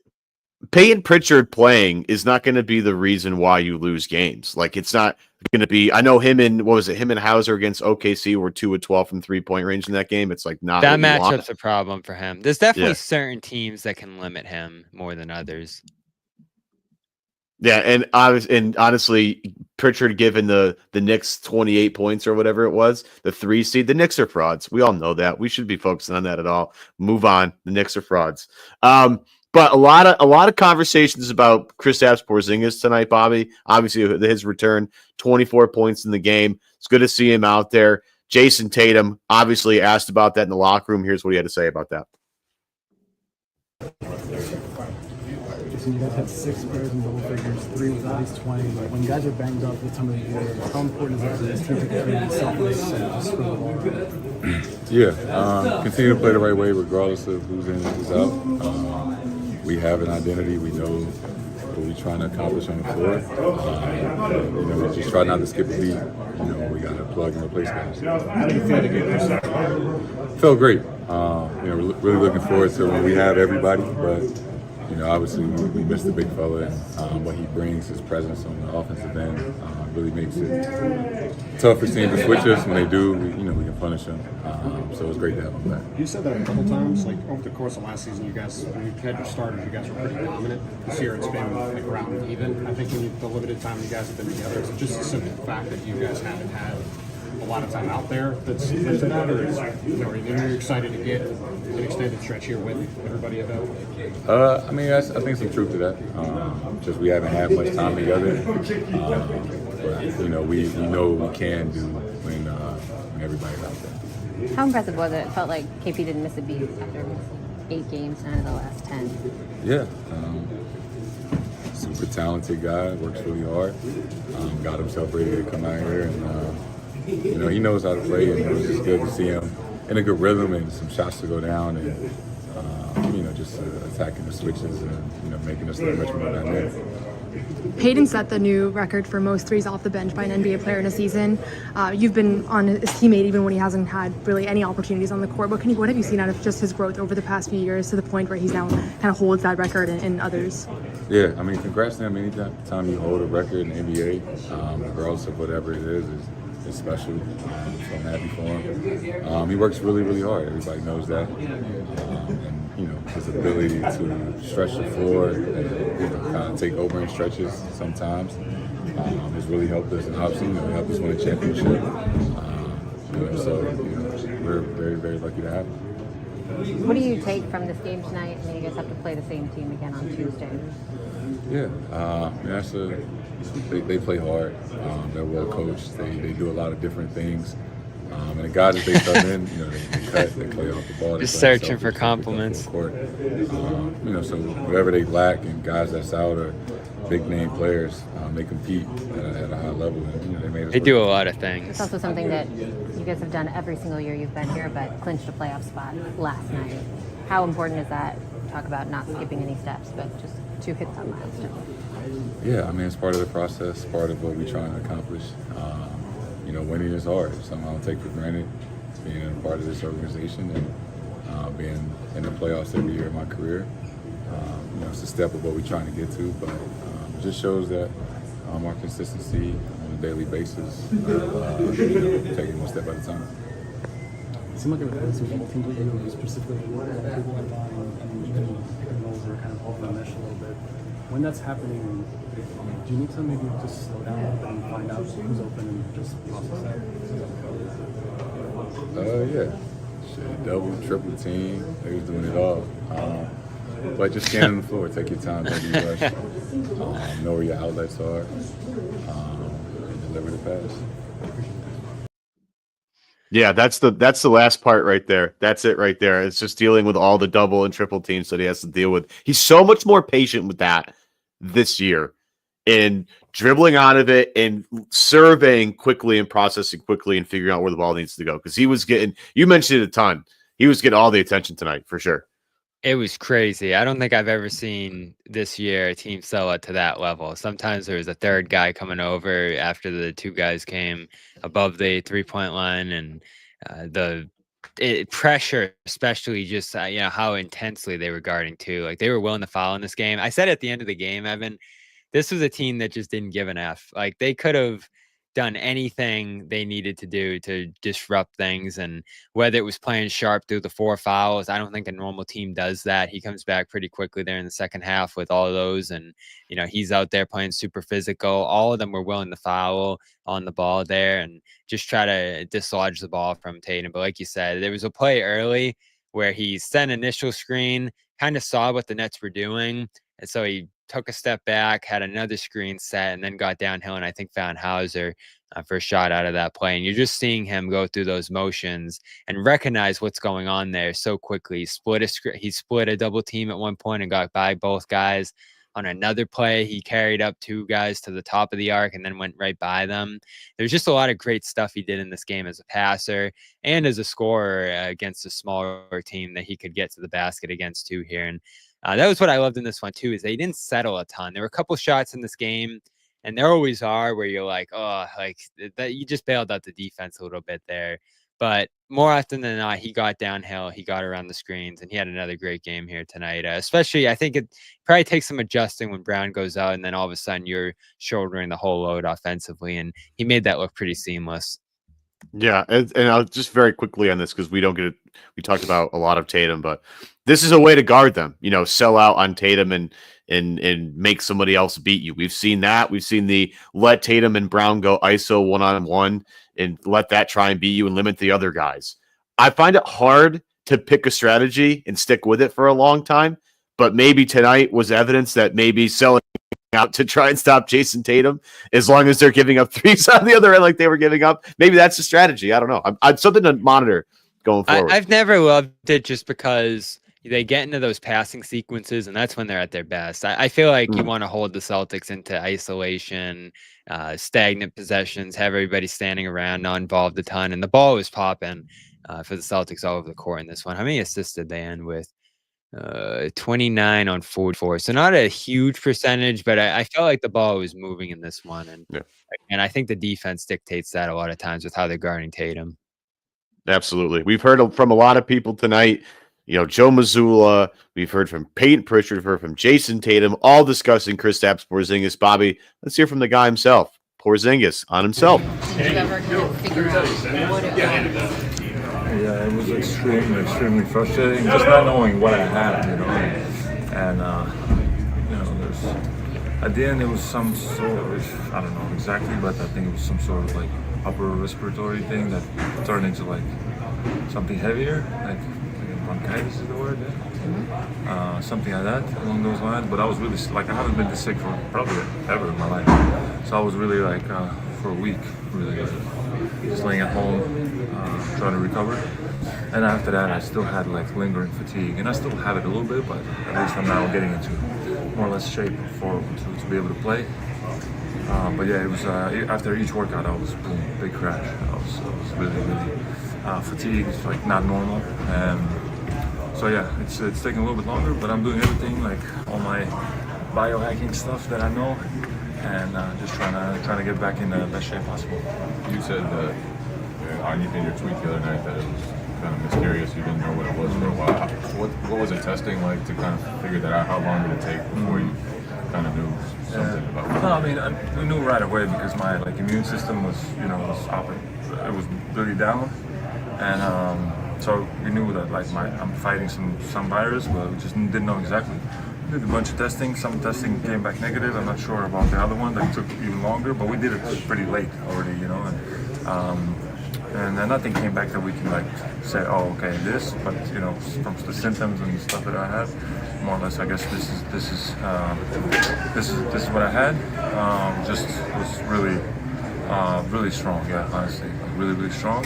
Payton Pritchard playing is not going to be the reason why you lose games. Like it's not going to be. I know him and Hauser against OKC were 2 of 12 from 3-point range in that game. It's like not that matchup's a problem for him. There's definitely certain teams that can limit him more than others. Yeah, and honestly, Pritchard given the Knicks 28 points or whatever it was, the 3 seed. The Knicks are frauds. We all know that. We should be focusing on that at all. Move on. The Knicks are frauds. But a lot of conversations about Kristaps Porzingis tonight, Bobby. Obviously, his return, 24 points in the game. It's good to see him out there. Jason Tatum obviously asked about that in the locker room. Here's what he had to say about that. You guys had 6 players in double figures, 3 with at least 20. When guys are banged up with some of the players, how important is it for this team to be selfless and just score the ball? Yeah, continue to play the right way regardless of who's in and who's out. We have an identity. We know what we're trying to accomplish on the floor. We just try not to skip a beat. We got to plug and replace guys. How do you feel to get this? Felt great. Really looking forward to when we have everybody, but obviously we missed the big fella and what he brings, his presence on the offensive end. really makes it tough for teams to switch us. When they do, we can punish them. So it's great to have him back. You said that a couple times, like over the course of last season, you guys, when you had your starters, you guys were pretty dominant. This year, it's been like around even. I think the limited time you guys have been together, is it just the simple fact that you guys haven't had a lot of time out there that's led to that, or are you excited to get an extended stretch here with everybody available? I think some truth to that. Just we haven't had much time together. But, we know what we can do when everybody's out there. How impressive was it? It felt like KP didn't miss a beat after 8 games, 9 of the last 10. Yeah. Super talented guy, works really hard. Got himself ready to come out here, and he knows how to play, and it was just good to see him in a good rhythm and some shots to go down, and just attacking the switches and making us look much more dynamic. Payton set the new record for most threes off the bench by an NBA player in a season. You've been on his teammate even when he hasn't had really any opportunities on the court. What have you seen out of just his growth over the past few years to the point where he's now kind of holds that record in others? Yeah, congrats to him. Anytime you hold a record in the NBA, regardless of whatever it is special. So I'm happy for him. He works really, really hard. Everybody knows that. And his ability to stretch the floor and kind of take over in stretches sometimes has really helped us. And obviously, helped us win a championship. We're very, very lucky to have him. What do you take from this game tonight? I mean, you guys have to play the same team again on Tuesday. Yeah, they play hard. They're well coached. They do a lot of different things. And the guys that they come in, they cut, they play off the ball. Just searching for compliments. So whatever they lack, and guys that's out are big name players, they compete at a high level. And, they do a lot of things. It's also something that you guys have done every single year you've been here, but clinched a playoff spot last night. How important is that? Talk about not skipping any steps, but just to hit that milestone. Yeah, it's part of the process, part of what we're trying to accomplish. Winning is hard. It's something I don't take for granted. Being a part of this organization and being in the playoffs every year of my career. It's a step of what we're trying to get to, but it just shows that our consistency on a daily basis, taking one step at a time. It seemed like it was some double teams with you, specifically people in line, and even pick and rolls were kind of over the mesh a little bit. When that's happening, do you need to maybe just slow down and find out who's open and just process that? Yeah. Double, triple team. They was doing it all. But just stand on the floor, take your time, don't be rushed. Know where your outlets are, and deliver the pass. Yeah, that's the last part right there. That's it right there. It's just dealing with all the double and triple teams that he has to deal with. He's so much more patient with that this year, and dribbling out of it and surveying quickly and processing quickly and figuring out where the ball needs to go. Because he was getting, you mentioned it a ton. He was getting all the attention tonight for sure. It was crazy. I don't think I've ever seen this year a team sell it to that level. Sometimes there was a third guy coming over after the 2 guys came above the 3-point line, and pressure, especially just how intensely they were guarding too. Like, they were willing to foul in this game. I said at the end of the game, Evan, this was a team that just didn't give an F. Like, they could have done anything they needed to do to disrupt things, and whether it was playing sharp through the 4 fouls, I don't think a normal team does that. He comes back pretty quickly there in the second half with all of those, and he's out there playing super physical. All of them were willing to foul on the ball there and just try to dislodge the ball from Tatum. But like you said, there was a play early where he sent initial screen, kind of saw what the Nets were doing, and so he took a step back, had another screen set, and then got downhill, and I think found Hauser for a shot out of that play. And you're just seeing him go through those motions and recognize what's going on there so quickly. He split a double team at one point and got by both guys. On another play, he carried up 2 guys to the top of the arc and then went right by them. There's just a lot of great stuff he did in this game as a passer and as a scorer against a smaller team that he could get to the basket against too here. And that was what I loved in this one too, is they didn't settle a ton. There were a couple shots in this game, and there always are, where you're like, oh, like that, you just bailed out the defense a little bit there. But more often than not, he got downhill, he got around the screens, and he had another great game here tonight. Especially, I think it probably takes some adjusting when Brown goes out, and then all of a sudden you're shouldering the whole load offensively, and he made that look pretty seamless. Yeah, and I'll just very quickly on this because we talked about a lot of Tatum, but this is a way to guard them. Sell out on Tatum and make somebody else beat you. We've seen that. We've seen the let Tatum and Brown go ISO 1-on-1 and let that try and beat you and limit the other guys. I find it hard to pick a strategy and stick with it for a long time, but maybe tonight was evidence that maybe selling out to try and stop Jason Tatum, as long as they're giving up threes on the other end like they were giving up. Maybe that's a strategy. I don't know. I'm something to monitor going forward. I've never loved it just because they get into those passing sequences, and that's when they're at their best. I feel like you want to hold the Celtics into isolation, stagnant possessions, have everybody standing around, not involved a ton, and the ball was popping for the Celtics all over the court in this one. How many assists did they end with? 29 on 44. So not a huge percentage, but I felt like the ball was moving in this one. And I think the defense dictates that a lot of times with how they're guarding Tatum. Absolutely. We've heard from a lot of people tonight, Joe Mazzulla, we've heard from Payton Pritchard, we've heard from Jason Tatum, all discussing Kristaps Porzingis. Bobby, let's hear from the guy himself, Porzingis on himself. Did you ever kind of figure out what it was? Yeah, it was extremely frustrating, just not knowing what I had, and there's at the end it was some sort of, I don't know exactly, but I think it was some sort of like upper respiratory thing that turned into like something heavier, like bronchitis is the word, something like that along those lines. But I was really I haven't been this sick for probably ever in my life, so I was really for a week really just laying at home trying to recover. And after that, I still had lingering fatigue, and I still have it a little bit, but at least I'm now getting into more or less shape to be able to play. But yeah, it was after each workout, I was boom, big crash. I was really fatigued. It's not normal, and so yeah, it's taking a little bit longer, but I'm doing everything all my biohacking stuff that I know, and just trying to get back in the best shape possible. You said that in your tweet the other night that it was kind of mysterious. You didn't know what it was for a while. What was it testing like to kind of figure that out? How long did it take before you kind of knew something about it? No, I mean, we knew right away because my immune system was it was really down, and so we knew that I'm fighting some virus, but we just didn't know exactly. We did a bunch of testing. Some testing came back negative. I'm not sure about the other one. That took even longer, but we did it pretty late already, and then nothing came back that we can say, oh, okay, this. But from the symptoms and the stuff that I had, more or less, I guess this is what I had. Just was really strong, yeah, honestly, really strong,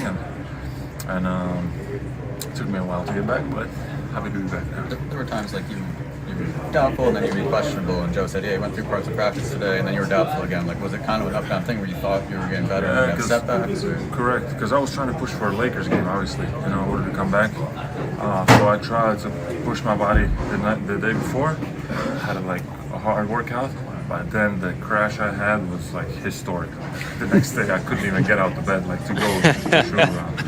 and it took me a while to get back, but happy to be back now. There were times you were doubtful and then you were questionable, and Joe said, yeah, you went through parts of practice today, and then you were doubtful again. Was it kind of an up-down thing where you thought you were getting better and you got setbacks? Correct, because I was trying to push for a Lakers game, obviously, in order to come back. So I tried to push my body the day before. I had a hard workout, but then the crash I had was historic. The next day I couldn't even get out of bed to go to the shoot around.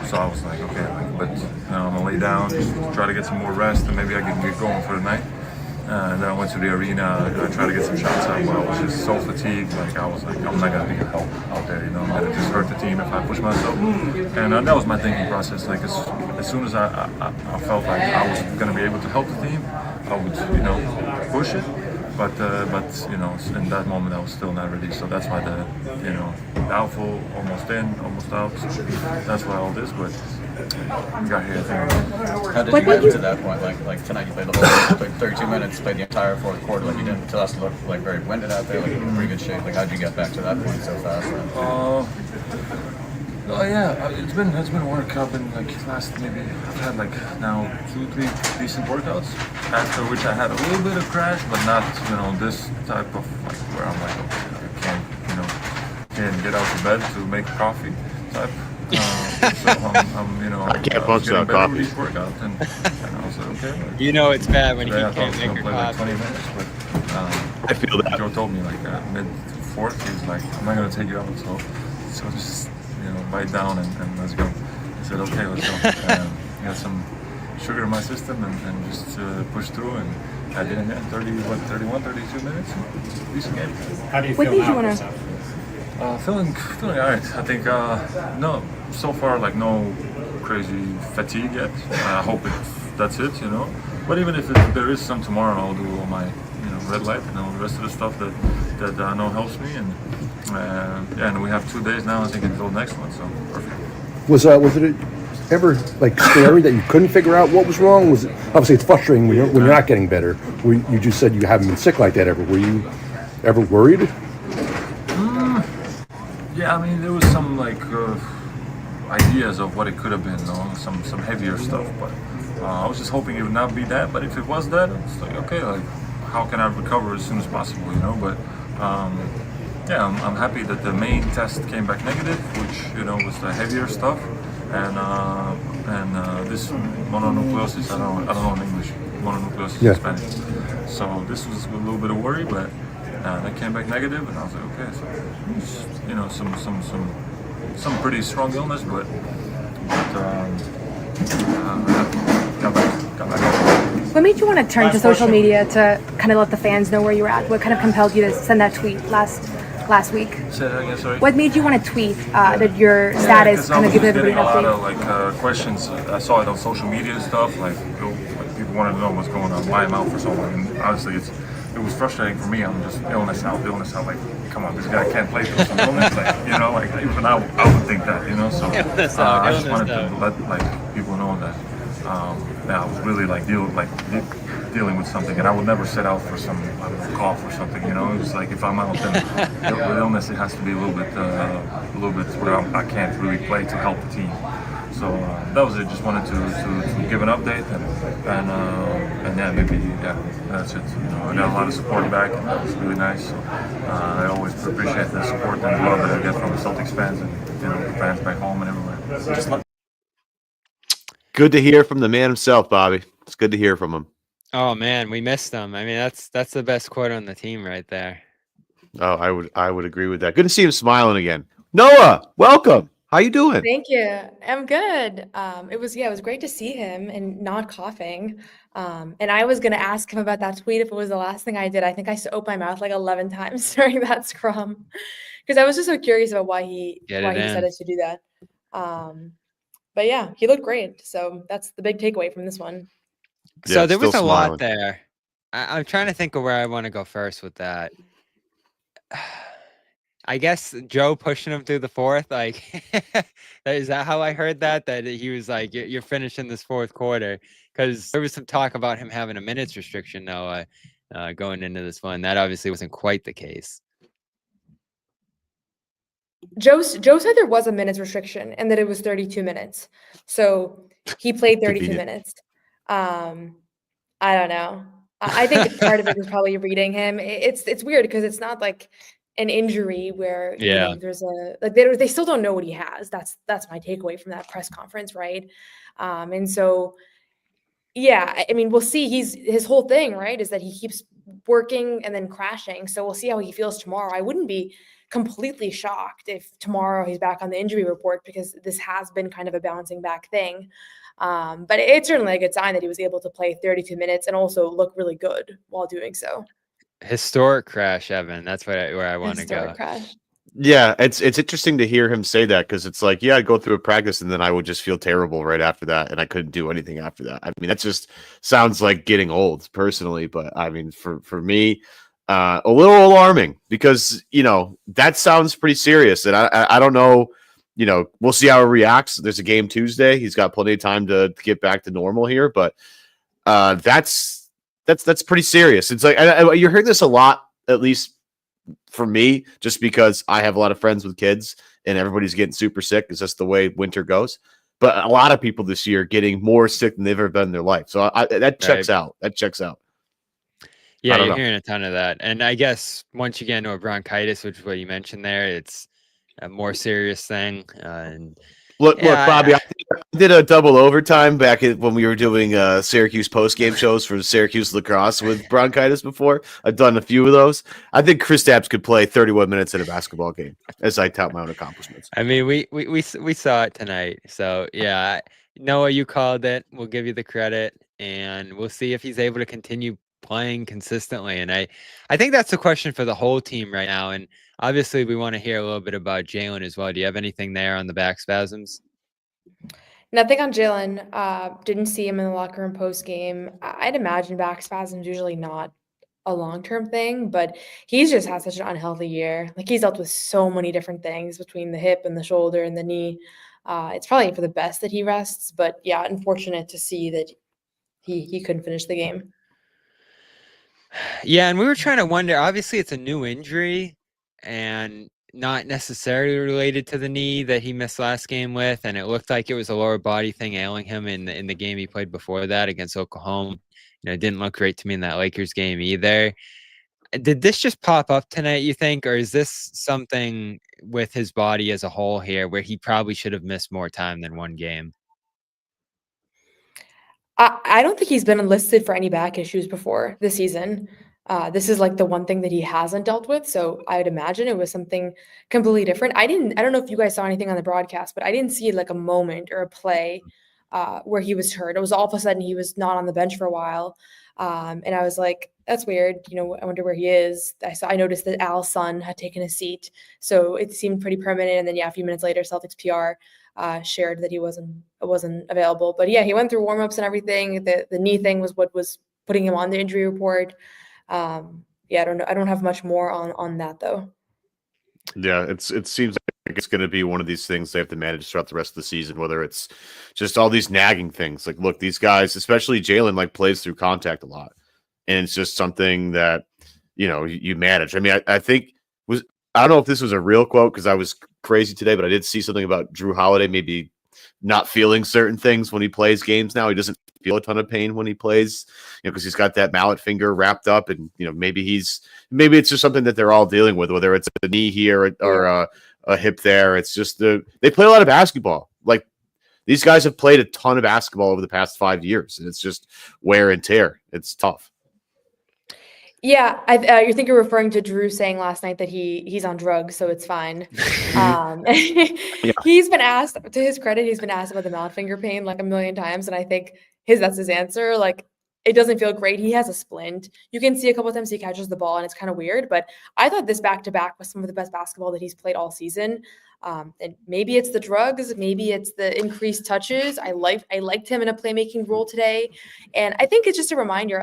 So I was okay, but I'm gonna lay down, just try to get some more rest, and maybe I can get going for the night. And then I went to the arena. I tried to get some shots up, but I was just so fatigued. I was I'm not gonna be a help out there. I'm gonna just hurt the team if I push myself. And that was my thinking process. As soon as I felt like I was gonna be able to help the team, I would push it. But in that moment I was still not ready. So that's why doubtful, almost in, almost out. That's why all this, but we got here. How did you get to that point? Like tonight you played the whole 32 minutes, played the entire fourth quarter. You didn't tell us to look very winded out there, in pretty good shape. How'd you get back to that point so fast? Yeah, it's been work. I've been I've had now 2-3 decent workouts. After which I had a little bit of crash, but not this type of where I'm okay, I can't get out of bed to make coffee type. So I can't punch out coffee. Each workout, and I was okay. It's bad when you can't make your play coffee. 20 minutes, but I feel that. Joe told me mid fourth, he's I'm not gonna take you out, so just bite down and let's go. said, okay, let's go. Got some sugar in my system and just push through. And I did it in 31, 32 minutes. Decent game. How do you What feel made you now, wanna- Kristaps? Feeling all right. I think no, so far like no crazy fatigue yet. I hope that's it, you know. But even if there is some tomorrow, I'll do all my red light and all the rest of the stuff that I know helps me. And and we have 2 days now, I think, until the next one. So perfect. Was it ever like scary that you couldn't figure out what was wrong? Was it, obviously it's frustrating when you're not getting better. You just said you haven't been sick like that ever. Were you ever worried? Yeah, I mean there was some like ideas of what it could have been, some heavier stuff. But I was just hoping it would not be that. But if it was that, it's like okay, like how can I recover as soon as possible, you know? But yeah, I'm happy that the main test came back negative, which was the heavier stuff, and this mononucleosis. I don't know in English. Mononucleosis in Spanish. So this was a little bit of worry, but that came back negative, and I was like, okay, so some pretty strong illness, but got back. What made you want to turn Last to social question. media to kind of let the fans know where you were at? What kind of compelled you to send that tweet last week? Say that again, sorry. What made you want to tweet that your status, kind of give everybody getting an a lot update? of questions. I saw it on social media and stuff. Like people wanted to know what's going on, why I'm out for so long. And honestly, it was frustrating for me. I'm just illness out. Like, come on, this guy can't play for some illness. Like, even I would think that, So I just wanted to let people know that I was really dealing with something, and I would never set out for some cough or something. It's like if I'm out, then with illness, it has to be a little bit where I can't really play to help the team. So that was it. Just wanted to give an update, and that's it. I got a lot of support back, and that was really nice. So I always appreciate the support and the love that I get from the Celtics fans and the fans back home and everywhere. Good to hear from the man himself, Bobby. It's good to hear from him. Oh man, we missed him. I mean, that's the best quote on the team right there. Oh, I would agree with that. Good to see him smiling again. Noah, welcome. How you doing? Thank you. I'm good. It was great to see him and not coughing. And I was gonna ask him about that tweet if it was the last thing I did. I think I opened my mouth like 11 times during that scrum because I was just so curious about why he decided to do that. But yeah, he looked great. So that's the big takeaway from this one. So Yeah, there was a still lot smiling. there. I'm trying to think of where I want to go first with that. I guess Joe pushing him through the fourth. Like, is that how I heard that? That he was like, "You're finishing this fourth quarter," because there was some talk about him having a minutes restriction, though, going into this one. That obviously wasn't quite the case. Joe said there was a minutes restriction and that it was 32 minutes. So he played 32 Convenient. minutes. I don't know. I think part of it is probably reading him. It's weird because it's not like an injury where there's a they still don't know what he has. That's my takeaway from that press conference, right? And so yeah, I mean, we'll see. His whole thing, right, is that he keeps working and then crashing. So we'll see how he feels tomorrow. I wouldn't be completely shocked if tomorrow he's back on the injury report because this has been kind of a bouncing back thing. But it's certainly a good sign that he was able to play 32 minutes and also look really good while doing so. Historic crash, Evan. That's where I want to go. Historic crash. Yeah, it's interesting to hear him say that because it's like, yeah, I'd go through a practice and then I would just feel terrible right after that, and I couldn't do anything after that. I mean, that just sounds like getting old, personally. But I mean, for me, a little alarming because that sounds pretty serious, and I don't know. We'll see how he reacts. There's a game Tuesday. He's got plenty of time to get back to normal here, but that's pretty serious. It's like you heard this a lot, at least for me, just because I have a lot of friends with kids and everybody's getting super sick. It's just the way winter goes. But a lot of people this year getting more sick than they've ever been in their life. So that checks out. That checks out. Yeah, you're hearing a ton of that. And I guess once you get into a bronchitis, which is what you mentioned there, it's a more serious thing. And Look, Yeah, Bobby, I did a double overtime back when we were doing Syracuse postgame shows for Syracuse lacrosse with bronchitis before. I've done a few of those. I think Kristaps could play 31 minutes in a basketball game as I tout my own accomplishments. I mean, we saw it tonight. So yeah, Noah, you called it. We'll give you the credit, and we'll see if he's able to continue playing consistently. And I think that's the question for the whole team right now. And obviously, we want to hear a little bit about Jalen as well. Do you have anything there on the back spasms? Nothing on Jalen. Didn't see him in the locker room post game. I'd imagine back spasms usually not a long-term thing, but he's just had such an unhealthy year. Like he's dealt with so many different things between the hip and the shoulder and the knee. It's probably for the best that he rests, but yeah, unfortunate to see that he couldn't finish the game. Yeah, and we were trying to wonder. Obviously, it's a new injury, and not necessarily related to the knee that he missed last game with, and it looked like it was a lower body thing ailing him in the game he played before that against Oklahoma. It didn't look great to me in that Lakers game either. Did this just pop up tonight, you think, or is this something with his body as a whole here where he probably should have missed more time than one game? I don't think he's been enlisted for any back issues before this season. This is like the one thing that he hasn't dealt with. So I would imagine it was something completely different. I don't know if you guys saw anything on the broadcast, but I didn't see like a moment or a play where he was hurt. It was all of a sudden he was not on the bench for a while. And I was like, that's weird. I wonder where he is. I noticed that Al's son had taken a seat. So it seemed pretty permanent. And then, yeah, a few minutes later, Celtics PR shared that he wasn't available. But yeah, he went through warmups and everything. The knee thing was what was putting him on the injury report. Yeah, I don't know. I don't have much more on that though. Yeah, it seems like it's going to be one of these things they have to manage throughout the rest of the season, whether it's just all these nagging things. Like, look, these guys, especially Jalen, like plays through contact a lot. And it's just something that, you manage. I mean, I think I don't know if this was a real quote because I was crazy today, but I did see something about Jrue Holiday maybe not feeling certain things when he plays games now. He doesn't feel a ton of pain when he plays, because he's got that mallet finger wrapped up, and maybe it's just something that they're all dealing with, whether it's a knee here or a hip there. It's just they play a lot of basketball. Like these guys have played a ton of basketball over the past 5 years, and it's just wear and tear. It's tough. Yeah, you think you're referring to Jrue saying last night that he's on drugs, so it's fine. Yeah. He's been asked, to his credit, he's been asked about the mallet finger pain like a million times, and I think that's his answer. Like, it doesn't feel great. He has a splint. You can see a couple of times he catches the ball, and it's kind of weird. But I thought this back-to-back was some of the best basketball that he's played all season. And maybe it's the drugs, maybe it's the increased touches. I liked him in a playmaking role today, and I think it's just a reminder.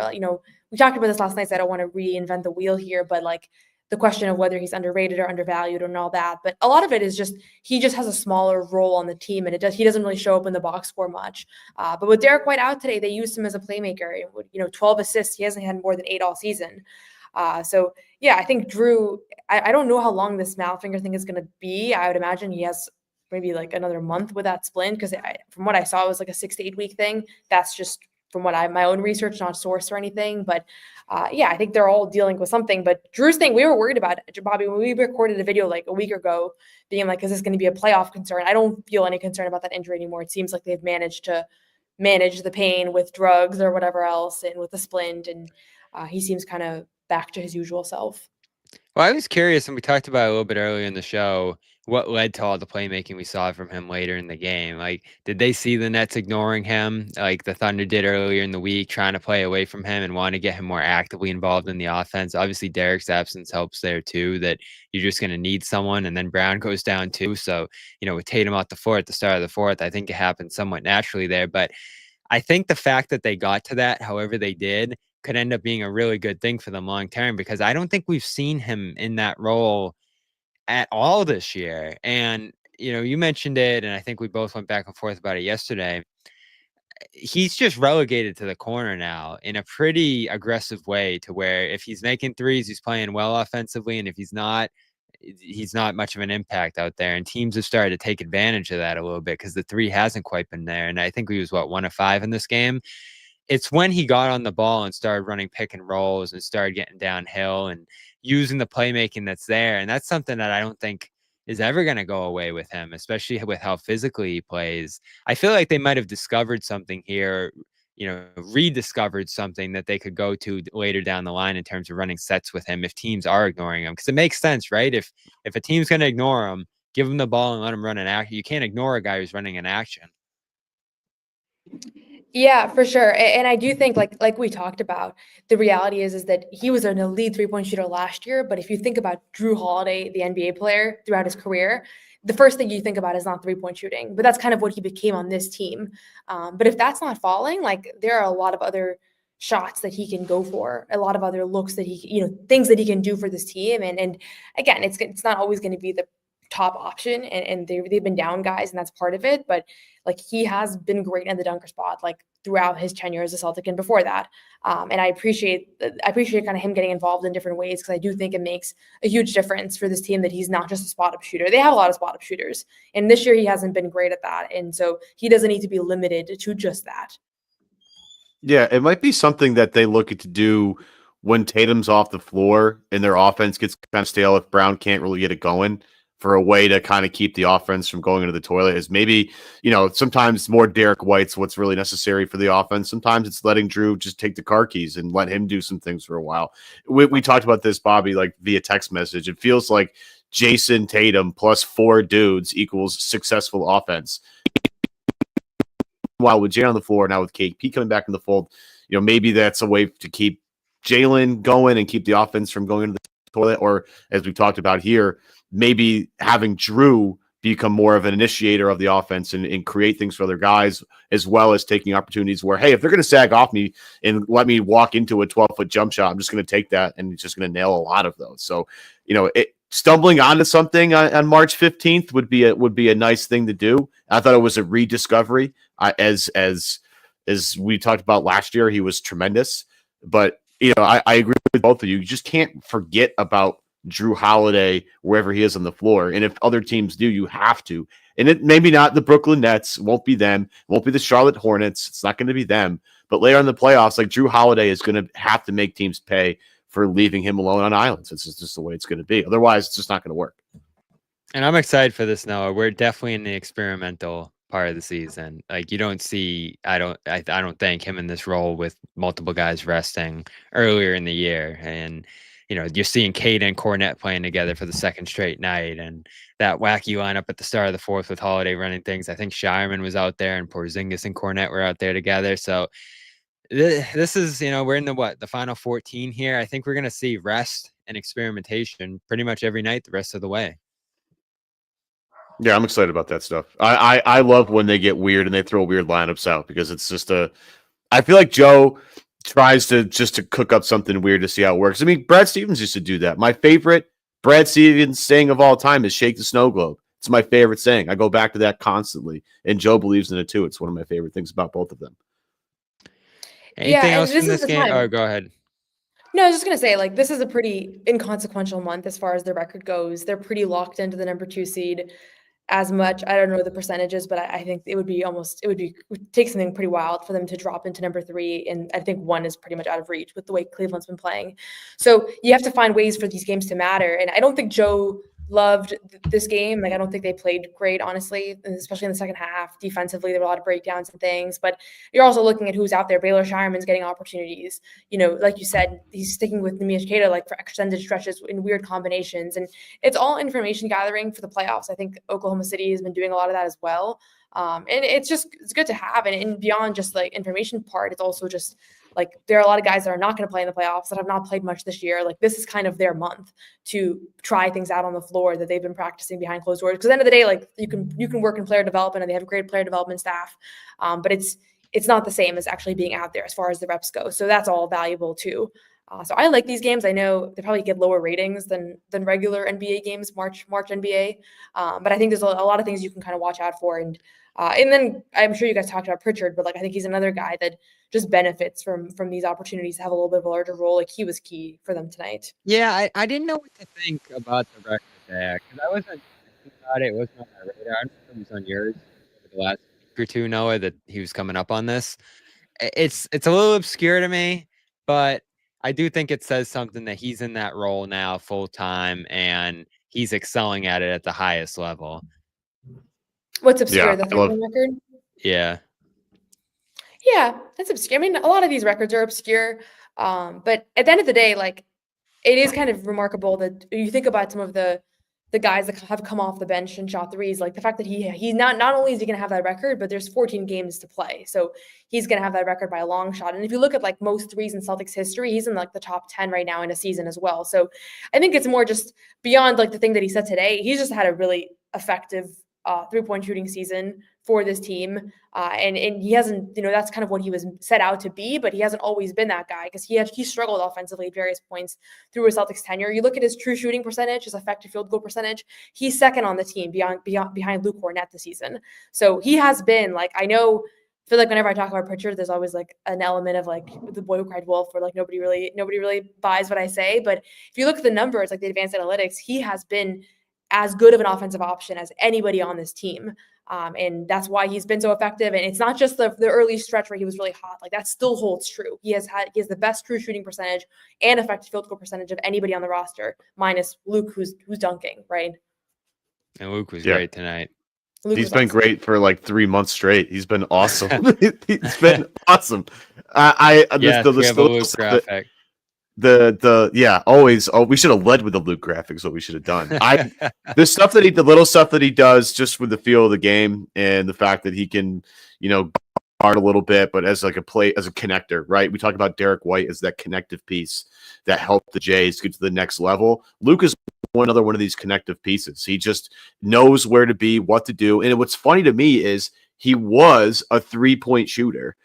We talked about this last night, so I don't want to reinvent the wheel here, but like the question of whether he's underrated or undervalued and all that. But a lot of it is just he just has a smaller role on the team, and he doesn't really show up in the box score much. But with Derek White out today, they used him as a playmaker. 12 assists. He hasn't had more than 8 all season. So yeah, I think Jrue. I don't know how long this mallet finger thing is going to be. I would imagine he has maybe like another month with that splint, because from what I saw, it was like a 6 to 8 week thing. That's just from what my own research, not source or anything. But yeah, I think they're all dealing with something. But Drew's thing, we were worried about it, Bobby, when we recorded a video like a week ago, being like, is this going to be a playoff concern? I don't feel any concern about that injury anymore. It seems like they've managed to manage the pain with drugs or whatever else, and with the splint, and he seems kind of back to his usual self. Well, I was curious, and we talked about it a little bit earlier in the show, what led to all the playmaking we saw from him later in the game. Like, did they see the Nets ignoring him like the Thunder did earlier in the week, trying to play away from him and want to get him more actively involved in the offense? Obviously, Derek's absence helps there too, that you're just going to need someone, and then Brown goes down too. So, with Tatum out the floor at the start of the fourth, I think it happened somewhat naturally there. But I think the fact that they got to that, however they did, could end up being a really good thing for them long term, because I don't think we've seen him in that role at all this year. And, you mentioned it, and I think we both went back and forth about it yesterday. He's just relegated to the corner now in a pretty aggressive way, to where if he's making threes, he's playing well offensively. And if he's not much of an impact out there. And teams have started to take advantage of that a little bit, because the three hasn't quite been there. And I think he was 1 of 5 in this game. It's when he got on the ball and started running pick and rolls and started getting downhill and using the playmaking that's there. And that's something that I don't think is ever going to go away with him, especially with how physically he plays. I feel like they might have discovered something here, rediscovered something that they could go to later down the line in terms of running sets with him if teams are ignoring him. Because it makes sense, right? If a team's going to ignore him, give him the ball and let him run an action. You can't ignore a guy who's running an action. Yeah, for sure. And I do think like we talked about, the reality is that he was an elite three-point shooter last year. But if you think about Jrue Holiday, the NBA player throughout his career, the first thing you think about is not three-point shooting. But that's kind of what he became on this team. But if that's not falling, like there are a lot of other shots that he can go for, a lot of other looks that he, things that he can do for this team. And again, it's not always going to be the top option, and they've been down guys, and that's part of it. But like he has been great in the dunker spot, like throughout his tenure as a Celtic and before that. And I appreciate kind of him getting involved in different ways, because I do think it makes a huge difference for this team that he's not just a spot up shooter. They have a lot of spot up shooters, and this year he hasn't been great at that, and so he doesn't need to be limited to just that. Yeah, it might be something that they look at to do when Tatum's off the floor and their offense gets kind of stale if Brown can't really get it going, for a way to kind of keep the offense from going into the toilet. Is maybe, sometimes more Derek White's what's really necessary for the offense. Sometimes it's letting Jrue just take the car keys and let him do some things for a while. We talked about this, Bobby, like via text message. It feels like Jason Tatum plus 4 dudes equals successful offense. While with Jay on the floor, now with KP coming back in the fold, maybe that's a way to keep Jalen going and keep the offense from going into the toilet. Or as we talked about here, maybe having Jrue become more of an initiator of the offense and create things for other guys, as well as taking opportunities where, hey, if they're going to sag off me and let me walk into a 12-foot jump shot, I'm just going to take that and it's just going to nail a lot of those. So, stumbling onto something on March 15th would be a nice thing to do. I thought it was a rediscovery. As we talked about last year, he was tremendous. But, I agree with both of you. You just can't forget about Jrue Holiday wherever he is on the floor. And if other teams do, you have to. And it maybe not the Brooklyn Nets, won't be them, won't be the Charlotte Hornets. It's not going to be them. But later in the playoffs, like Jrue Holiday is going to have to make teams pay for leaving him alone on islands. It's just the way it's going to be. Otherwise, it's just not going to work. And I'm excited for this, Noah. We're definitely in the experimental part of the season. Like you don't see, I don't think him in this role with multiple guys resting earlier in the year. And you're seeing Cade and Cornette playing together for the second straight night, and that wacky lineup at the start of the fourth with Holiday running things. I think Shireman was out there, and Porzingis and Cornette were out there together. So this is, we're in the final 14 here. I think we're going to see rest and experimentation pretty much every night the rest of the way. Yeah, I'm excited about that stuff. I love when they get weird and they throw weird lineups out, because it's just I feel like Joe tries to cook up something weird to see how it works. I mean, Brad Stevens used to do that. My favorite Brad Stevens saying of all time is "shake the snow globe." It's my favorite saying. I go back to that constantly, and Joe believes in it too. It's one of my favorite things about both of them. Anything else from this game? Oh, go ahead. No, I was just going to say, like, this is a pretty inconsequential month as far as the record goes. They're pretty locked into the number 2 seed. As much, I don't know the percentages, but I think it would take something pretty wild for them to drop into number 3. And I think 1 is pretty much out of reach with the way Cleveland's been playing. So you have to find ways for these games to matter. And I don't think Joe loved this game. Like, I don't think they played great, honestly, especially in the second half. Defensively, there were a lot of breakdowns and things, but you're also looking at who's out there. Baylor Shireman's getting opportunities. Like you said, he's sticking with Neemias Queta, like, for extended stretches in weird combinations. And it's all information gathering for the playoffs. I think Oklahoma City has been doing a lot of that as well. And it's good to have. And beyond just like information part, it's also just like, there are a lot of guys that are not going to play in the playoffs that have not played much this year. Like, this is kind of their month to try things out on the floor that they've been practicing behind closed doors. Because at the end of the day, like, you can work in player development, and they have a great player development staff. But it's not the same as actually being out there as far as the reps go. So that's all valuable too. So I like these games. I know they probably get lower ratings than regular NBA games, March NBA. But I think there's a lot of things you can kind of watch out for. And then I'm sure you guys talked about Pritchard, but like, I think he's another guy that just benefits from these opportunities to have a little bit of a larger role. Like, he was key for them tonight. Yeah, I didn't know what to think about the record there, because I wasn't thinking about it. It wasn't on my radar. I don't know if it was on yours over the last week or two, Noah, that he was coming up on this. It's a little obscure to me, but I do think it says something that he's in that role now full time, and he's excelling at it at the highest level. What's obscure? Yeah, The I love- 3-point record? Yeah. Yeah, that's obscure. I mean, a lot of these records are obscure. But at the end of the day, like, it is kind of remarkable that you think about some of the guys that have come off the bench and shot threes, like the fact that he's not only is he going to have that record, but there's 14 games to play. So he's going to have that record by a long shot. And if you look at like most threes in Celtics history, he's in like the top 10 right now in a season as well. So I think it's more just beyond like the thing that he said today. He's just had a really effective 3-point shooting season for this team. And he hasn't, that's kind of what he was set out to be, but he hasn't always been that guy because he struggled offensively at various points through his Celtics tenure. You look at his true shooting percentage, his effective field goal percentage, he's second on the team behind Luke Kornet this season. So he has been like, I feel like whenever I talk about Pritchard, there's always like an element of like the boy who cried wolf, or like nobody really buys what I say. But if you look at the numbers, like the advanced analytics, he has been as good of an offensive option as anybody on this team. And that's why he's been so effective. And it's not just the early stretch where he was really hot. Like that still holds true. He has the best true shooting percentage and effective field goal percentage of anybody on the roster, minus Luke, who's dunking, right? And Luke was great tonight. He's been great for like 3 months straight. He's been awesome. He's been awesome. Always. Oh, we should have led with the Luke graphics. What we should have done. The stuff that the little stuff that he does, just with the feel of the game and the fact that he can, guard a little bit, but as like a connector, right? We talk about Derek White as that connective piece that helped the Jays get to the next level. Luke is another one of these connective pieces. He just knows where to be, what to do. And what's funny to me is he was a 3-point shooter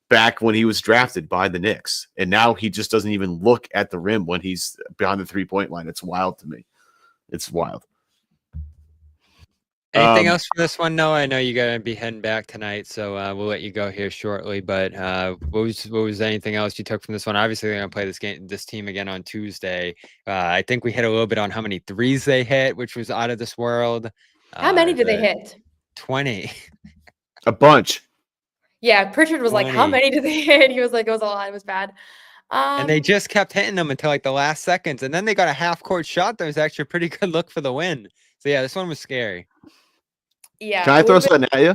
back when he was drafted by the Knicks. And now he just doesn't even look at the rim when he's behind the 3-point line. It's wild to me. It's wild. Anything else for this one, Noah? I know you got to be heading back tonight, so we'll let you go here shortly. But what was anything else you took from this one? Obviously, they're going to play this team again on Tuesday. I think we hit a little bit on how many threes they hit, which was out of this world. How many did they hit? 20. A bunch. Yeah, Pritchard was 20. Like, how many did they hit? He was like, it was a lot. It was bad. And they just kept hitting them until like the last seconds. And then they got a half-court shot that was actually a pretty good look for the win. So, yeah, this one was scary. Yeah. Can I throw something at you?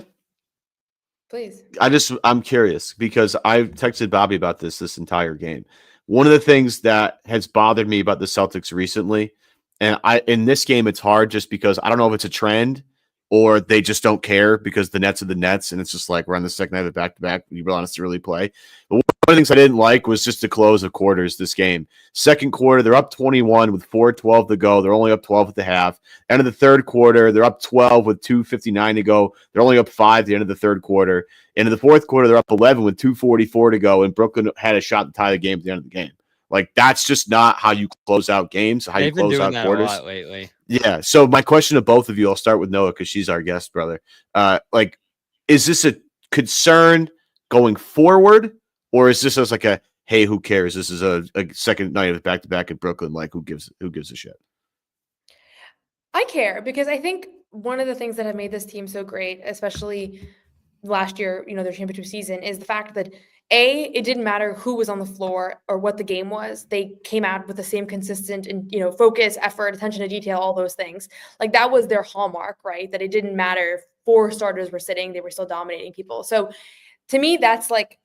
Please. I'm curious because I've texted Bobby about this entire game. One of the things that has bothered me about the Celtics recently, and in this game, it's hard just because I don't know if it's a trend or they just don't care because the Nets are the Nets, and it's just like we're on the second night of back-to-back. You want us to really play. But one of the things I didn't like was just the close of quarters this game. Second quarter, they're up 21 with 4:12 to go. They're only up 12 at the half. End of the third quarter, they're up 12 with 2:59 to go. They're only up 5 at the end of the third quarter. And in the fourth quarter, they're up 11 with 2:44 to go, and Brooklyn had a shot to tie the game at the end of the game. Like, that's just not how you close out games, how you close out quarters. A lot lately. Yeah. So my question to both of you, I'll start with Noah because she's our guest, brother. Is this a concern going forward, or is this as like a, hey, who cares? This is a second night of back-to-back at Brooklyn. Like, who gives a shit? I care because I think one of the things that have made this team so great, especially last year, their championship season, is the fact that it didn't matter who was on the floor or what the game was. They came out with the same consistent and, focus, effort, attention to detail, all those things. Like, that was their hallmark, right? That it didn't matter if 4 starters were sitting, they were still dominating people. So to me, that's like,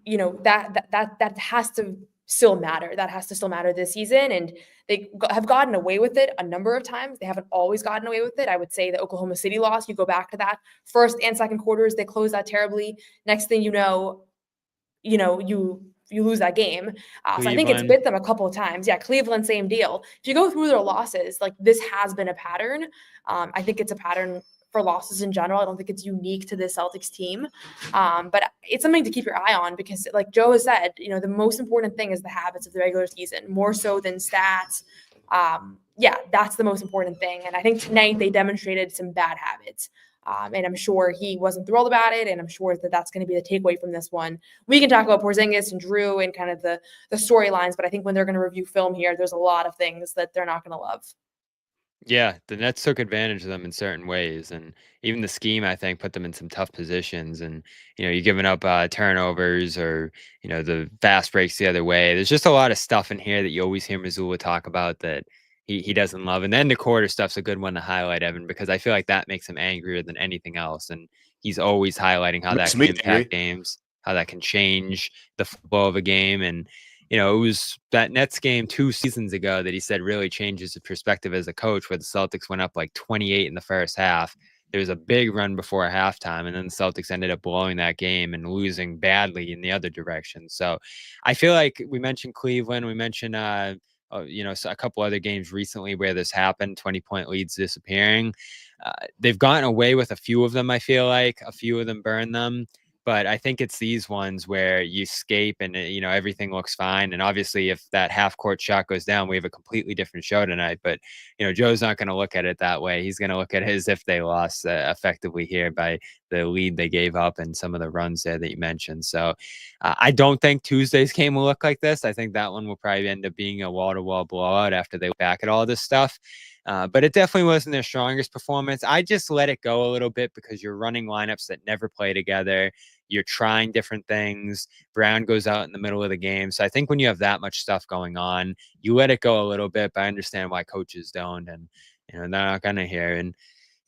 that has to still matter. That has to still matter this season. And they have gotten away with it a number of times. They haven't always gotten away with it. I would say the Oklahoma City loss, you go back to that first and second quarters, they closed out terribly. Next thing you know, you lose that game. So I think it's bit them a couple of times. Yeah, Cleveland, same deal. If you go through their losses, like, this has been a pattern. I think it's a pattern for losses in general. I don't think it's unique to the Celtics team. But it's something to keep your eye on because, like Joe has said, the most important thing is the habits of the regular season, more so than stats. That's the most important thing. And I think tonight they demonstrated some bad habits. And I'm sure he wasn't thrilled about it, and I'm sure that that's going to be the takeaway from this one. We can talk about Porzingis and Jrue and kind of the storylines, but I think when they're going to review film here, there's a lot of things that they're not going to love. Yeah, the Nets took advantage of them in certain ways, and even the scheme, I think, put them in some tough positions. And you're giving up turnovers or the fast breaks the other way. There's just a lot of stuff in here that you always hear Missoula talk about that he doesn't love. And then the quarter stuff's a good one to highlight, Evan, because I feel like that makes him angrier than anything else. And he's always highlighting how that Makes can me impact angry. games, how that can change the flow of a game. And, you know, it was that Nets game 2 seasons ago that he said really changes his perspective as a coach, where the Celtics went up like 28 in the first half. There was a big run before halftime, and then the Celtics ended up blowing that game and losing badly in the other direction. So I feel like we mentioned Cleveland, we mentioned, you know, a couple other games recently where this happened, 20-point leads disappearing. They've gotten away with a few of them, I feel like. A few of them burn them. But I think it's these ones where you escape and, you know, everything looks fine. And obviously, if that half-court shot goes down, we have a completely different show tonight. But, you know, Joe's not going to look at it that way. He's going to look at it as if they lost effectively here by the lead they gave up and some of the runs there that you mentioned. So I don't think Tuesday's game will look like this. I think that one will probably end up being a wall-to-wall blowout after they look back at all this stuff. But it definitely wasn't their strongest performance. I just let it go a little bit because you're running lineups that never play together. You're trying different things. Brown goes out in the middle of the game. So I think when you have that much stuff going on, you let it go a little bit, but I understand why coaches don't. And, you know, they're not going to hear. And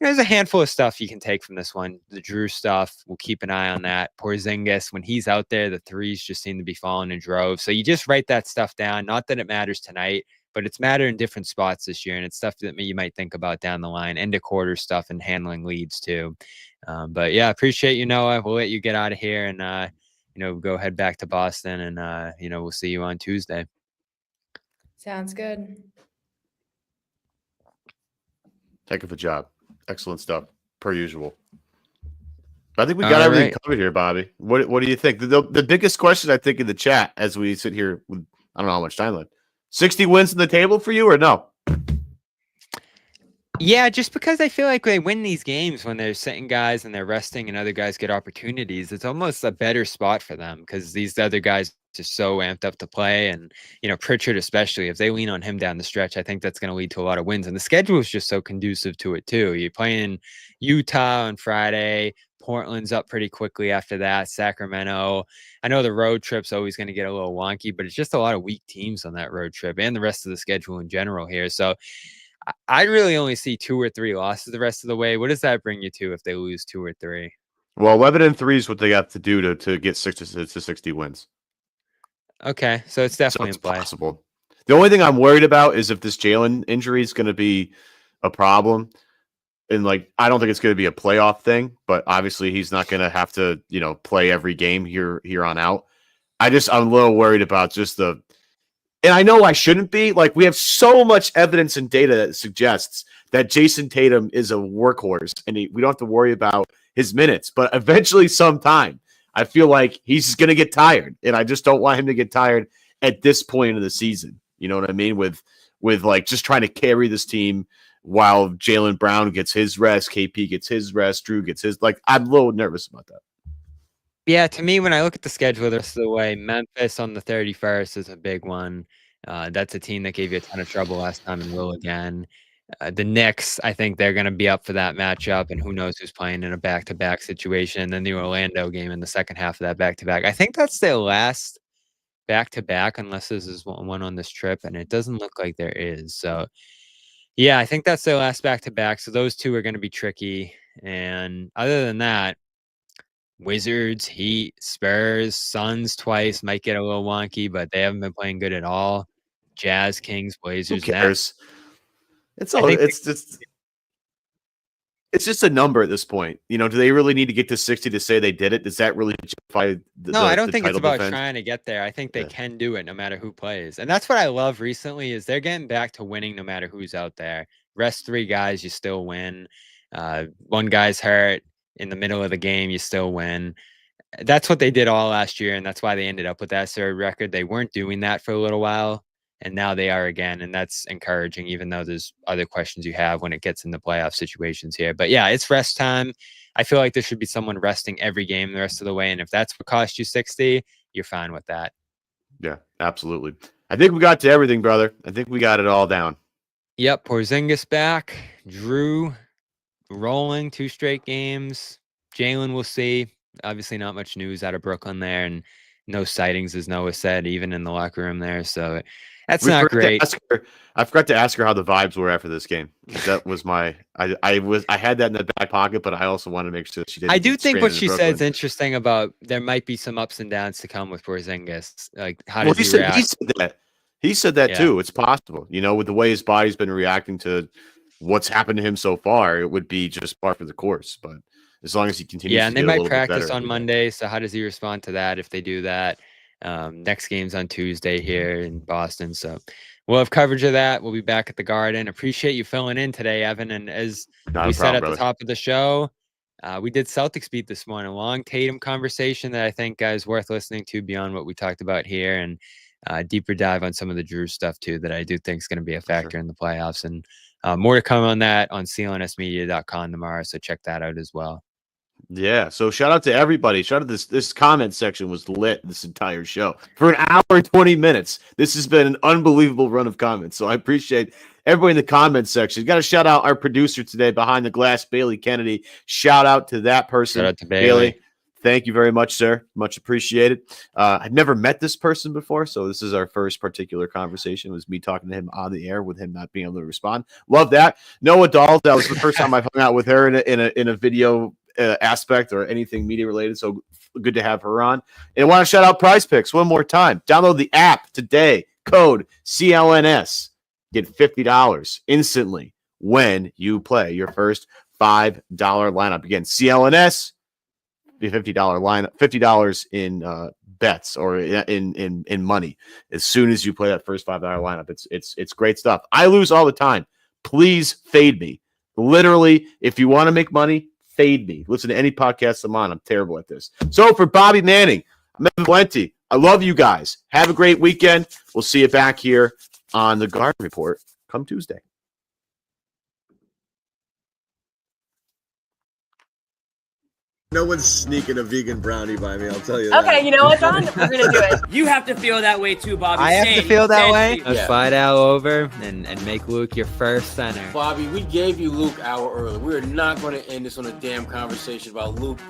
there's a handful of stuff you can take from this one. The Jrue stuff, we'll keep an eye on that. Porzingis, when he's out there, the threes just seem to be falling in droves. So you just write that stuff down. Not that it matters tonight, but it's mattered in different spots this year. And it's stuff that you might think about down the line, end of quarter stuff and handling leads too. But yeah, appreciate you, Noah. We'll let you get out of here and, you know, go head back to Boston and, you know, we'll see you on Tuesday. Sounds good. Heck of a job. Excellent stuff, per usual. I think we got everything covered here, Bobby. What do you think? The biggest question, I think, in the chat as we sit here with, I don't know how much time left, 60 wins in the table for you or no? Yeah, just because I feel like they win these games when they're sitting guys and they're resting and other guys get opportunities, it's almost a better spot for them because these other guys are so amped up to play. And, you know, Pritchard especially, if they lean on him down the stretch, I think that's going to lead to a lot of wins. And the schedule is just so conducive to it too. You're playing Utah on Friday. Portland's up pretty quickly after that. Sacramento. I know the road trip's always going to get a little wonky, but it's just a lot of weak teams on that road trip and the rest of the schedule in general here. So I really only see 2 or 3 losses the rest of the way. What does that bring you to if they lose 2 or 3? Well, 11-3 is what they got to do to get 60 wins. Okay, so it's definitely it's in play. Possible. The only thing I'm worried about is if this Jalen injury is going to be a problem. And, like, I don't think it's going to be a playoff thing, but obviously he's not going to have to, you know, play every game here on out. I'm a little worried about just and I know I shouldn't be. Like, we have so much evidence and data that suggests that Jason Tatum is a workhorse, and we don't have to worry about his minutes. But eventually, sometime, I feel like he's going to get tired, and I just don't want him to get tired at this point of the season. You know what I mean? With like just trying to carry this team while Jaylen Brown gets his rest, KP gets his rest, Jrue gets his. Like, I'm a little nervous about that. Yeah, to me, when I look at the schedule the rest of the way, Memphis on the 31st is a big one. That's a team that gave you a ton of trouble last time and will again. The Knicks, I think they're going to be up for that matchup, and who knows who's playing in a back-to-back situation. And then the Orlando game in the second half of that back-to-back. I think that's their last back-to-back, unless this is one on this trip, and it doesn't look like there is. So, yeah, I think that's their last back-to-back. So those two are going to be tricky. And other than that, Wizards, Heat, Spurs, Suns twice might get a little wonky, but they haven't been playing good at all. Jazz, Kings, Blazers. Who cares? It's just a number at this point. You know, do they really need to get to 60 to say they did it? Does that really justify No, I don't think it's about trying to get there. I think they can do it no matter who plays. And that's what I love recently is they're getting back to winning no matter who's out there. Rest 3 guys, you still win. One guy's hurt. In the middle of the game, you still win. That's what they did all last year, and that's why they ended up with that third record. They weren't doing that for a little while, and now they are again, and that's encouraging, even though there's other questions you have when it gets into playoff situations here. But yeah, it's rest time. I feel like there should be someone resting every game the rest of the way, and if that's what cost you 60, you're fine with that. Yeah, absolutely. I think we got to everything, brother. I think we got it all down. Yep, Porzingis back. Jrue rolling 2 straight games. Jalen, we'll see. Obviously not much news out of Brooklyn there, and no sightings, as Noah said, even in the locker room there. So That's not great. I forgot to ask her how the vibes were after this game. That was my I had that in the back pocket, but I also wanted to make sure that she didn't. I do think what stranded in she said Brooklyn. is interesting about there might be some ups and downs to come with Porzingis. Like, how Well, does he react? He said that. He said that Yeah. too. It's possible, with the way his body's been reacting to what's happened to him so far, it would be just par for the course. But as long as he continues, Yeah, to and they get a might little bit practice better, on Monday. So how does he respond to that if they do that? Next game's on Tuesday here in Boston. So we'll have coverage of that. We'll be back at the Garden. Appreciate you filling in today, Evan. And as we said at the top of the show, we did Celtics beat this morning. A long Tatum conversation that I think is worth listening to beyond what we talked about here, and deeper dive on some of the Jrue stuff too that I do think is going to be a factor in the playoffs. And more to come on that on clnsmedia.com tomorrow. So check that out as well. Yeah. So shout out to everybody. Shout out this comment section was lit this entire show for an hour and 20 minutes. This has been an unbelievable run of comments. So I appreciate everybody in the comment section. Got to shout out our producer today behind the glass, Bailey Kennedy. Shout out to that person. Shout out to Bailey. Thank you very much, sir. Much appreciated. I've never met this person before, so this is our first particular conversation. It was me talking to him on the air with him not being able to respond. Love that. Noa Dalzell, that was the first time I've hung out with her in a video aspect or anything media related. So good to have her on. And I want to shout out Prize Picks one more time. Download the app today. Code CLNS. Get $50 instantly when you play your first $5 lineup. Again, CLNS. $50 lineup, $50 in bets or in money as soon as you play that first $5 lineup. It's great stuff. I lose all the time. Please fade me. Literally, if you want to make money, fade me. Listen to any podcast I'm on. I'm terrible at this. So for Bobby Manning, I'm Evan Valenti. I love you guys. Have a great weekend. We'll see you back here on the Garden Report come Tuesday. No one's sneaking a vegan brownie by me, I'll tell you that. Okay, you know what, Don? We're going to do it. You have to feel that way too, Bobby. I have to feel that way. Yeah. Let's slide Al over and make Luke your first center. Bobby, we gave you Luke an hour early. We are not going to end this on a damn conversation about Luke